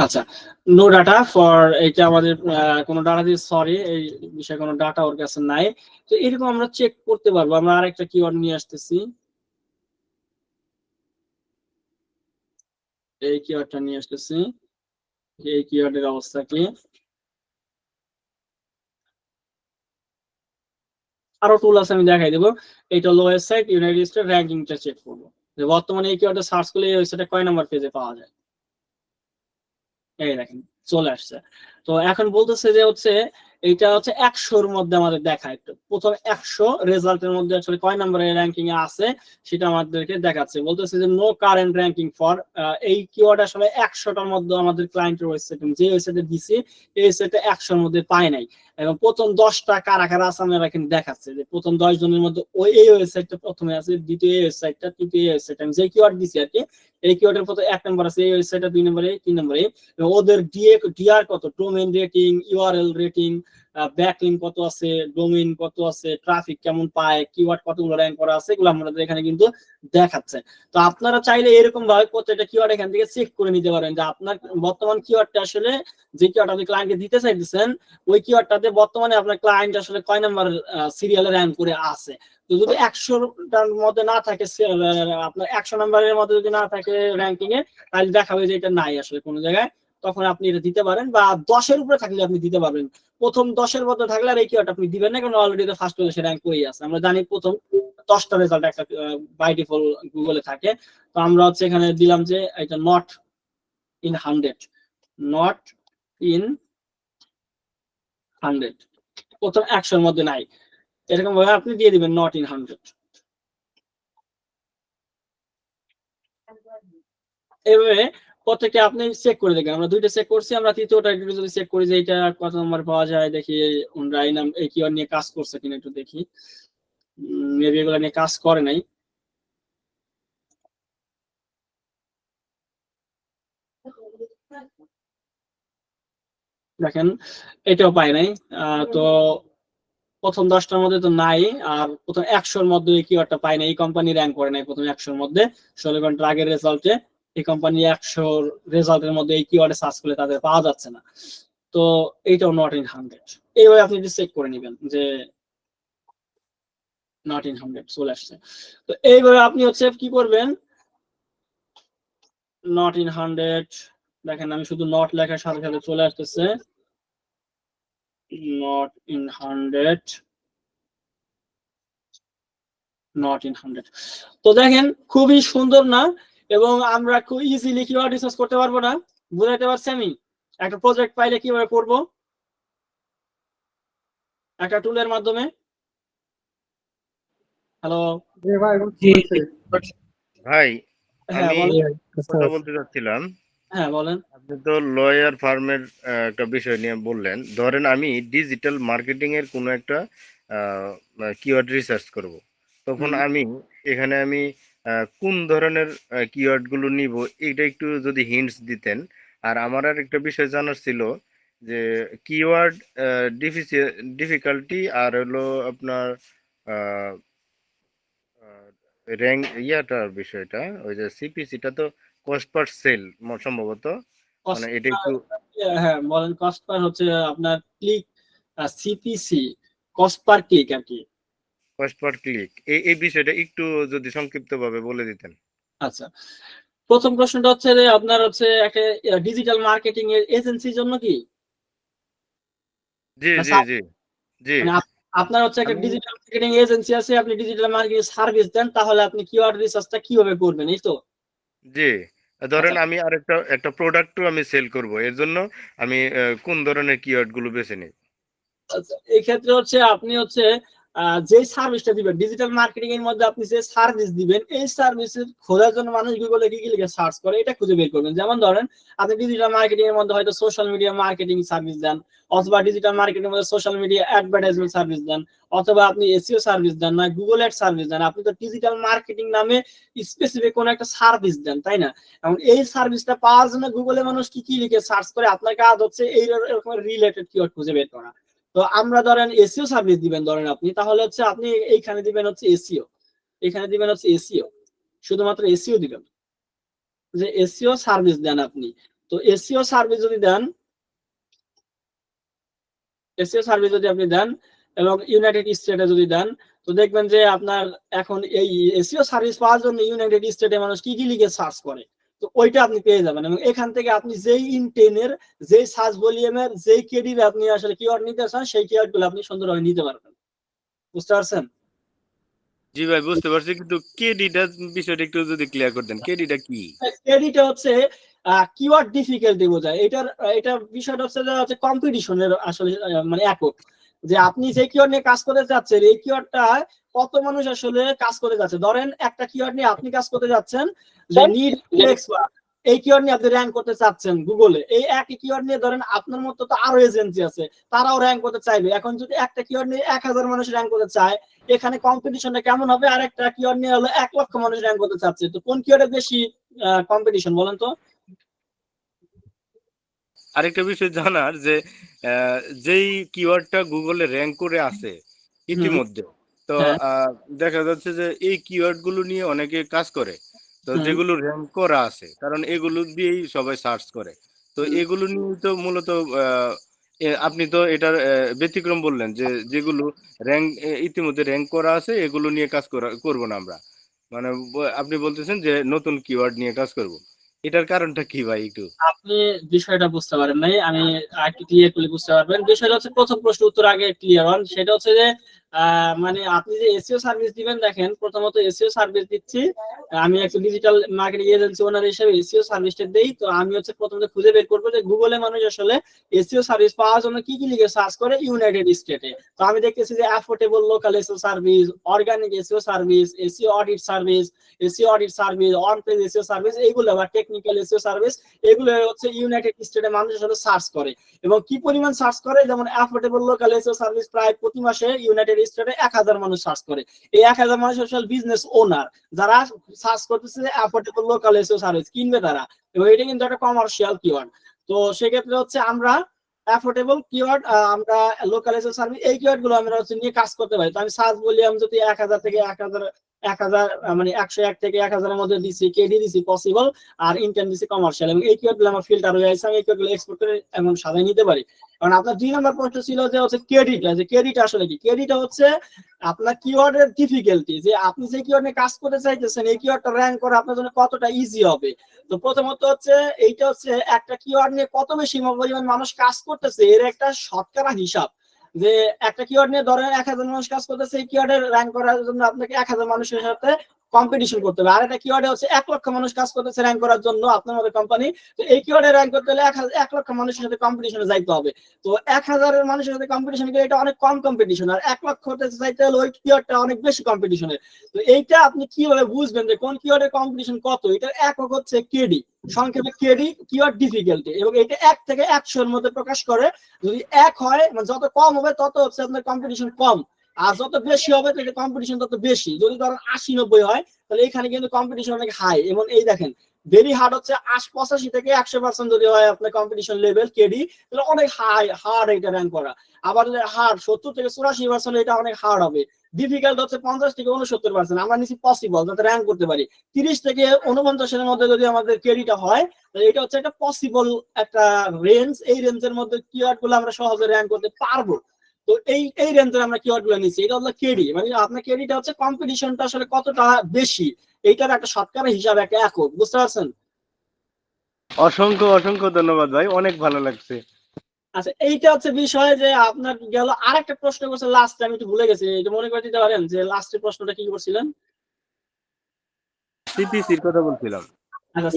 আচ্ছা নো ডাটা ফর, এটা আমাদের কোনো ডাটা দিয়ে, সরি এই বিষয়ে কোনো ডাটা ওর কাছে নাই। তো এরকম আমরা চেক করতে পারবো। আমরা আরেকটা কিওয়ার্ড নিয়ে আসতেছি, এই কিওয়ার্ডটা নিয়ে আসতেছি, এই কিওয়ার্ডের অবস্থা কি। আরো টুল আছে আমি দেখাই দেবো। এইটা হলো ওয়েবসাইট ইউনাইটেড স্টেট র্যাঙ্কিংটা চেক করবো যে বর্তমানে এই কিওয়ার্ডে সার্চ করলে এই ওয়েবসাইটে কয় নাম্বার পেজে পাওয়া যায়। এই দেখেন চলে আসছে। তো এখন বলতেছে যে হচ্ছে এইটা হচ্ছে 100-র মধ্যে আমাদের দেখায়, প্রথম 100 রেজাল্টের মধ্যে আসলে কয় নম্বরের র্যাঙ্কিং এ আছে সেটা আমাদেরকে দেখাচ্ছে। বলতেছে যে নো কারেন্ট র্যাঙ্কিং ফর, এই কিওয়ার্ড আসলে 100টার মধ্যে আমাদের ক্লায়েন্টের ওয়েবসাইট যে ওয়েবসাইটে দিছি এই ওয়েবসাইটে 100-র মধ্যে পায় নাই, এবং প্রথম 10টা কারা কারা আছে আমরা এখানে দেখাচ্ছে যে প্রথম 10 জনের মধ্যে ওই এই ওয়েবসাইটটা প্রথমে আছে, দ্বিতীয় এই ওয়েবসাইটটা, তৃতীয় এই ওয়েবসাইট। আমি যে কিওয়ার্ড দিছি আর কি, এই কিওয়ার্ডের প্রথম 1 নম্বর আছে এই ওয়েবসাইটটা, 2 নম্বরে, 3 নম্বরে। ওদের ডিআর কত, domain rating, URL rating, backlink কত আছে, ডোমেইন কত আছে, ট্রাফিক কেমন পায়, কিওয়ার্ড কতগুলো র্যাঙ্ক করা আছে, এগুলো আমাদের এখানে কিন্তু দেখাচ্ছে। তো আপনারা চাইলে এরকম ভাবে প্রত্যেকটা কিওয়ার্ড এখান থেকে চেক করে নিতে পারেন যে আপনার বর্তমান কিওয়ার্ডটা আসলে যে কিওয়ার্ড আপনি ক্লায়েন্টকে দিতে চাইতেছেন ওই কিওয়ার্ডটাতে বর্তমানে আপনার ক্লায়েন্ট আসলে কয় নাম্বার সিরিয়ালে র্যাঙ্ক করে আছে। তো যদি 100টার মধ্যে না থাকে, আপনার 100 নাম্বারের মধ্যে যদি না থাকে র্যাঙ্কিং এ, তাহলে দেখাবে যে এটা নাই আসলে কোনো জায়গায়, তখন আপনি এটা দিতে পারেন। বা 10-এর উপরে থাকলে আপনি দিতে পারবেন, প্রথম 10-এর মধ্যে থাকলে আর এই কিওয়ার্ড আপনি দিবেন না, কারণ অলরেডি তো ফার্স্ট পজিশনে র্যাঙ্ক করেই আছে। আমরা জানি প্রথম 10টা রেজাল্ট একটা বাই ডিফল্ট গুগলে থাকে। তো আমরা হচ্ছে এখানে দিলাম যে এটা নট ইন 100, নট ইন 100, প্রথম 100-এর মধ্যে নাই, এরকম ভাবে আপনি দিয়ে দিবেন নট ইন 100। এভাবে প্রত্যেকটা আপনি চেক করে দেখেন। আমরা 2টা চেক করছি, আমরা তৃতীয়টা একটু যদি চেক করি যে এটা কত নম্বর পাওয়া যায়, দেখি ওনরা এই নাম এই কিওয়ার্ড নিয়ে কাজ করছে কিনা একটু দেখি। মেবি এগুলো নিয়ে কাজ করে নাই। দেখেন এটাও পাই নাই। তো প্রথম 10টার মধ্যে তো নাই, আর প্রথম 100-র মধ্যে এই কিওয়ার্ডটা পাই নাই। এই কোম্পানি র্যাঙ্ক করে নাই প্রথম 100-র মধ্যে। 16 ঘন্টার আগের রেজাল্টে এই কোম্পানি 100 রেজাল্টের মধ্যে এই কিওয়ার্ডে সার্চ করলে তাদের পাওয়া যাচ্ছে না। তো এইটাও নট ইন 100। এইভাবে আপনি চেক করে নেবেন যে নট ইন 100 চলে আসছে। তো এইভাবে আপনি হচ্ছে কি করবেন, নট ইন 100 দেখেন আমি শুধু নট লেখার সাথে সাথে চলে আসতেছে নট ইন 100, নট ইন 100। তো দেখেন খুবই সুন্দর না, এবং আমরা খুব ইজিলি কিওয়ার্ড রিসার্চ করতে পারবো না। বুঝাইতে পারছি আমি? একটা প্রজেক্ট পাইলে কিভাবে করব, একটা টুলের মাধ্যমে। হ্যালো, জি ভাই, বুঝতে পারছি। ভাই হ্যাঁ আমি বলেন। কথা বলতে চাচ্ছিলাম, হ্যাঁ বলেন। আপনি তো লয়ার ফার্মের একটা বিষয় নিয়ে বললেন। ধরেন আমি ডিজিটাল মার্কেটিং এর কোনো একটা কিওয়ার্ড রিসার্চ করব, তখন হুম। আমি এখানে আমি কোন ধরনের কিওয়ার্ড গুলো নিব, এটা একটু যদি হিন্টস দিতেন। আর আমার আর একটা বিষয় জানার ছিল যে কিওয়ার্ড ডিফিকাল্টি আর হলো আপনার র্যাঙ্ক ইয়াটার বিষয়টা, ওই যে সিপিসিটা তো কস্ট পার সেল সম্ভবত, মানে কস্ট এটা একটু হ্যাঁ বলেন। কস্ট পার হচ্ছে আপনার click, CPC cost per click আর কি। কস্ট পার ক্লিক, এই বিষয়টা একটু যদি সংক্ষিপ্তভাবে বলে দিতেন। আচ্ছা, প্রথম প্রশ্নটা হচ্ছে যে আপনার হচ্ছে একটা ডিজিটাল মার্কেটিং এর এজেন্সির জন্য কি, জি না জি জি জি মানে আপনার হচ্ছে একটা আমি ডিজিটাল মার্কেটিং এজেন্সি আছে, আপনি ডিজিটাল মার্কেটিং সার্ভিস দেন, তাহলে আপনি কিওয়ার্ড রিসার্চটা কিভাবে করবেন, এই তো? জি ধরেন আচ্ছা আমি আরেকটা একটা প্রোডাক্টও আমি সেল করব, এর জন্য আমি কোন ধরনের কিওয়ার্ড গুলো বেছে নিই? আচ্ছা, এই ক্ষেত্রে হচ্ছে আপনি হচ্ছে যে সার্ভিসটা দিবেন ডিজিটাল মার্কেটিং এর মধ্যে, আপনি যে সার্ভিস দিবেন এই সার্ভিসের খোঁজার জন্য মানুষ গুগলে কি কি লিখে সার্চ করে এটা খুঁজে বের করবেন। যেমন ধরেন আপনি ডিজিটাল মার্কেটিং এর মধ্যে হয়তো সোশ্যাল মিডিয়া মার্কেটিং সার্ভিস দেন, অথবা ডিজিটাল মার্কেটিং এর মধ্যে সোশ্যাল মিডিয়া অ্যাডভার্টাইজমেন্ট সার্ভিস দেন, অথবা আপনি এসইও সার্ভিস দেন, না গুগল অ্যাড সার্ভিস দেন। আপনি তো ডিজিটাল মার্কেটিং নামে স্পেসিফিক কোন একটা সার্ভিস দেন, তাই না? এবং এই সার্ভিসটা পাওয়ার জন্য গুগলে মানুষ কি কি লিখে সার্চ করে, আপনার কাজ হচ্ছে এই রকম রিলেটেড কিওয়ার্ড খুঁজে বের করা। তো আমরা ধরেন এসইও সার্ভিস দিবেন ধরেন আপনি, তাহলে হচ্ছে আপনি এইখানে দিবেন হচ্ছে এসইও, এখানে দিবেন হচ্ছে এসইও, শুধুমাত্র এসইও দিবেন, যে এসইও সার্ভিস দেন আপনি। তো এসইও সার্ভিস যদি দেন, এসইও সার্ভিস যদি আপনি দেন এবং ইউনাইটেড স্টেটে যদি দেন, তো দেখবেন যে আপনার এখন এই এসইও সার্ভিস পাওয়ার জন্য ইউনাইটেড স্টেটে মানুষ কি কি লিখে সার্চ করে, তো ওইটা আপনি পেয়ে যাবেন। এবং এখান থেকে আপনি যেই ইনটেনের, যেই সার্চ ভলিউমের, যেই কেডির আপনি আসলে কিওয়ার্ড নিতে চান সেই কিওয়ার্ড গুলো আপনি সুন্দরভাবে নিতে পারবেন। বুঝতে পারছেন? জি ভাই বুঝতে পারছি, কিন্তু কেডিটা বিষয়টা একটু যদি ক্লিয়ার করতেন, কেডিটা কি? ক্রেডিট হচ্ছে কিওয়ার্ড ডিফিকাল্টি বোঝায়। এটা বিষয়টা হচ্ছে কম্পিটিশনের আসলে মানে একক, যে আপনি যে কিওয়ার্ড নিয়ে কাজ করতে যাচ্ছেন এই কিওয়ার্ডটা কত মানুষ আসলে কাজ করে যাচ্ছে। ধরেন একটা কিওয়ার্ড নিয়ে আপনি কাজ করতে যাচ্ছেন যে নিড এক্সপার্ট, এই কিওয়ার্ড নিয়ে আপনি র্যাঙ্ক করতে চাচ্ছেন গুগলে। এই একই কিওয়ার্ড নিয়ে ধরেন আপনার মতো তো আরো এজেন্সি আছে, তারাও র্যাঙ্ক করতে চাইবে। এখন যদি একটা কিওয়ার্ড নিয়ে 1000 মানুষ র্যাঙ্ক করতে চায়, এখানে কম্পিটিশনটা কেমন হবে? আর একটা কিওয়ার্ড নিয়ে হলো 1 লক্ষ মানুষ র্যাঙ্ক করতে চাচ্ছে, তো কোন কিওয়ার্ডে বেশি কম্পিটিশন বলেন তো? আরেকটা বিষয় জানার যে যেই কিওয়ার্ডটা গুগলে র্যাঙ্ক করে আছে হুম। ইতিমধ্যে, তো হ্যাঁ। দেখা যাচ্ছে যে এই কিওয়ার্ড গুলো নিয়ে অনেকে কাজ করে, তো হুম। যেগুলো র্যাঙ্ক করা আছে, কারণ এগুলো দিয়েই সবাই সার্চ করে, তো হুম। এগুলো নিয়ে তো মূলত আপনি তো এটার ব্যতিক্রম বললেন যে যেগুলো র্যাঙ্ক ইতিমধ্যে র্যাঙ্ক করা আছে এগুলো নিয়ে কাজ করবো না আমরা, মানে আপনি বলতেছেন যে নতুন কিওয়ার্ড নিয়ে কাজ করব, এটার কারণটা কি ভাই একটু? আপনি বিষয়টা বুঝতে পারেন নাই, আমি একটু ক্লিয়ার করলে বুঝতে পারবেন। বিষয়টা হচ্ছে প্রথম প্রশ্ন উত্তর আগে ক্লিয়ার হন। সেটা হচ্ছে যে মানে আপনি যে এসইও সার্ভিস দিবেন, দেখেন প্রথমত এসইও সার্ভিস দিচ্ছি আমি একটা ডিজিটাল মার্কেটিং এজেন্সি ওনার হিসেবে এসইও সার্ভিসটা দেই। তো আমি হচ্ছে প্রথমত খুঁজে বের করবো যে গুগলে মানুষ আসলে এসইও সার্ভিস পাওয়ার জন্য কি কি লিখে সার্চ করে ইউনাইটেড স্টেটে। তো আমি দেখতেছি যে affordable local SEO service, organic SEO service, SEO audit service, SEO audit service, on page SEO service, এইগুলো বা টেকনিক্যাল এসইও সার্ভিস, এগুলো হচ্ছে ইউনাইটেড স্টেটে মানুষ আসলে সার্চ করে। এবং কি পরিমাণ সার্চ করে, যেমন অ্যাফোর্ডেবল লোকাল এসইও সার্ভিস প্রায় প্রতি মাসে ইউনাইটেড স্টেটে 1000 মানুষ সার্চ করে। এই 1000 মানুষ আসলে বিজনেস ওনার, যারা সার্চ করতেছে অ্যাফোর্ডেবল লোকাল এসইও সার্ভিস কিনবে তারা, এবং এটা কিন্তু একটা কমার্শিয়াল কিওয়ার্ড। তো সেক্ষেত্রে হচ্ছে আমরা অ্যাফোর্ডেবল কিওয়ার্ড, আমরা লোকাল এসএল সার্ভিস, এই কিওয়ার্ড গুলো আমরা হচ্ছে নিয়ে কাজ করতে পারি। তো আমি সার্চ ভলিউম যদি 1000 থেকে 1000 মানে 101 থেকে 1000 এর মধ্যে দিছি, কেডি দিছি পসিবল, আর ইন্টেন্ট দিছি কমার্শিয়াল, এবং এই কিওয়ার্ড গুলো আমার ফিল্টার হয়ে আছে, আমি এই কিওয়ার্ড গুলো এক্সপোর্ট করে এখন সাজায় নিতে পারি। কারণ আপনার 2 নম্বর প্রশ্ন ছিল যে হচ্ছে ক্রেডিট, যে ক্রেডিট আসলে কি? ক্রেডিট হচ্ছে আপনার কিওয়ার্ডের ডিফিকাল্টি, যে আপনি যে কিওয়ার্ড নিয়ে কাজ করতে চাইতেছেন এই কিওয়ার্ডটা র‍্যাঙ্ক করা আপনার জন্য কতটা ইজি হবে। তো প্রথমত হচ্ছে এইটা হচ্ছে একটা কিওয়ার্ড নিয়ে কত বেশি পরিমাণ মানুষ কাজ করতেছে এর একটা শতকরা হিসাব। যে একটা কিওয়ার্ড নিয়ে ধরেন 1000 মানুষ কাজ করতেছে, এই কিওয়ার্ডের র‍্যাঙ্ক করার জন্য আপনাকে 1000 মানুষের সাথে কম্পিটিশন করতে হবে। আর একটা কিওয়ার্ডে হচ্ছে 1 লক্ষ মানুষ কাজ করতেছে র‍্যাঙ্ক করার জন্য আপনার মতো কোম্পানি, তো এই কিওয়ার্ডে র‍্যাঙ্ক করতে হলে 1 লক্ষ মানুষের সাথে কম্পিটিশনে যাইতে হবে। তো 1000 এর মানুষের সাথে কম্পিটিশন গেলে এটা অনেক কম কম্পিটিশন, আর 1 লক্ষ হতে চাইতে হলে ওই কিওয়ার্ডটা অনেক বেশি কম্পিটিশনের। তো এইটা আপনি কিভাবে বুঝবেন যে কোন কিওয়ার্ডের কম্পিটিশন কত? এটার একক হচ্ছে কেডি, সংক্ষেপে কেডি কিওয়ার্ড ডিফিকাল্টি, এবং এটা 1 থেকে 100 এর মধ্যে প্রকাশ করে। যদি 1 হয় মানে যত কম হবে তত হচ্ছে আপনার কম্পিটিশন কম, আর যত বেশি হবে তাহলে কম্পিটিশন তত বেশি। যদি ধরেন 80-90 হয় তাহলে এখানে কিন্তু কম্পিটিশন অনেক হাই। এবং এই দেখেন ভেরি হার্ড হচ্ছে 85 থেকে 100% যদি হয় আপনার কম্পিটিশন লেভেল কেডি, তাহলে অনেক হার্ড এটা র‍্যাঙ্ক করা। আবার হার্ড 70 থেকে 84% এটা অনেক হার্ড হবে। ডিফিকাল্ট হচ্ছে 50 থেকে 69%, আমরা নিচে পসিবল যাতে র‍্যাঙ্ক করতে পারি। 30 থেকে 49 এর মধ্যে যদি আমাদের কেডিটা হয় তাহলে এটা হচ্ছে একটা পসিবল একটা রেঞ্জ, এই রেঞ্জের মধ্যে কিওয়ার্ড গুলো আমরা সহজে র‍্যাঙ্ক করতে পারবো। তো এই রেঞ্জের আমরা কিওয়ার্ড গুলো নিচ্ছি, এটা হলো কেডি, মানে আপনার কেডিটা হচ্ছে কম্পিটিশনটা আসলে কতটা বেশি এইটার একটা শতকরা হিসাব, একটা একক, বুঝতে পারছেন? অসংখ্য অসংখ্য ধন্যবাদ ভাই, অনেক ভালো লাগছে। আচ্ছা, এইটা হচ্ছে বিষয় যে আপনার গেল। আরেকটা প্রশ্ন করছে লাস্টে, আমি একটু ভুলে গেছি, এটা মনে করে দিতে পারেন যে লাস্টের প্রশ্নটা কি করছিলেন? সিপিসির কথা বলছিলাম। আচ্ছা,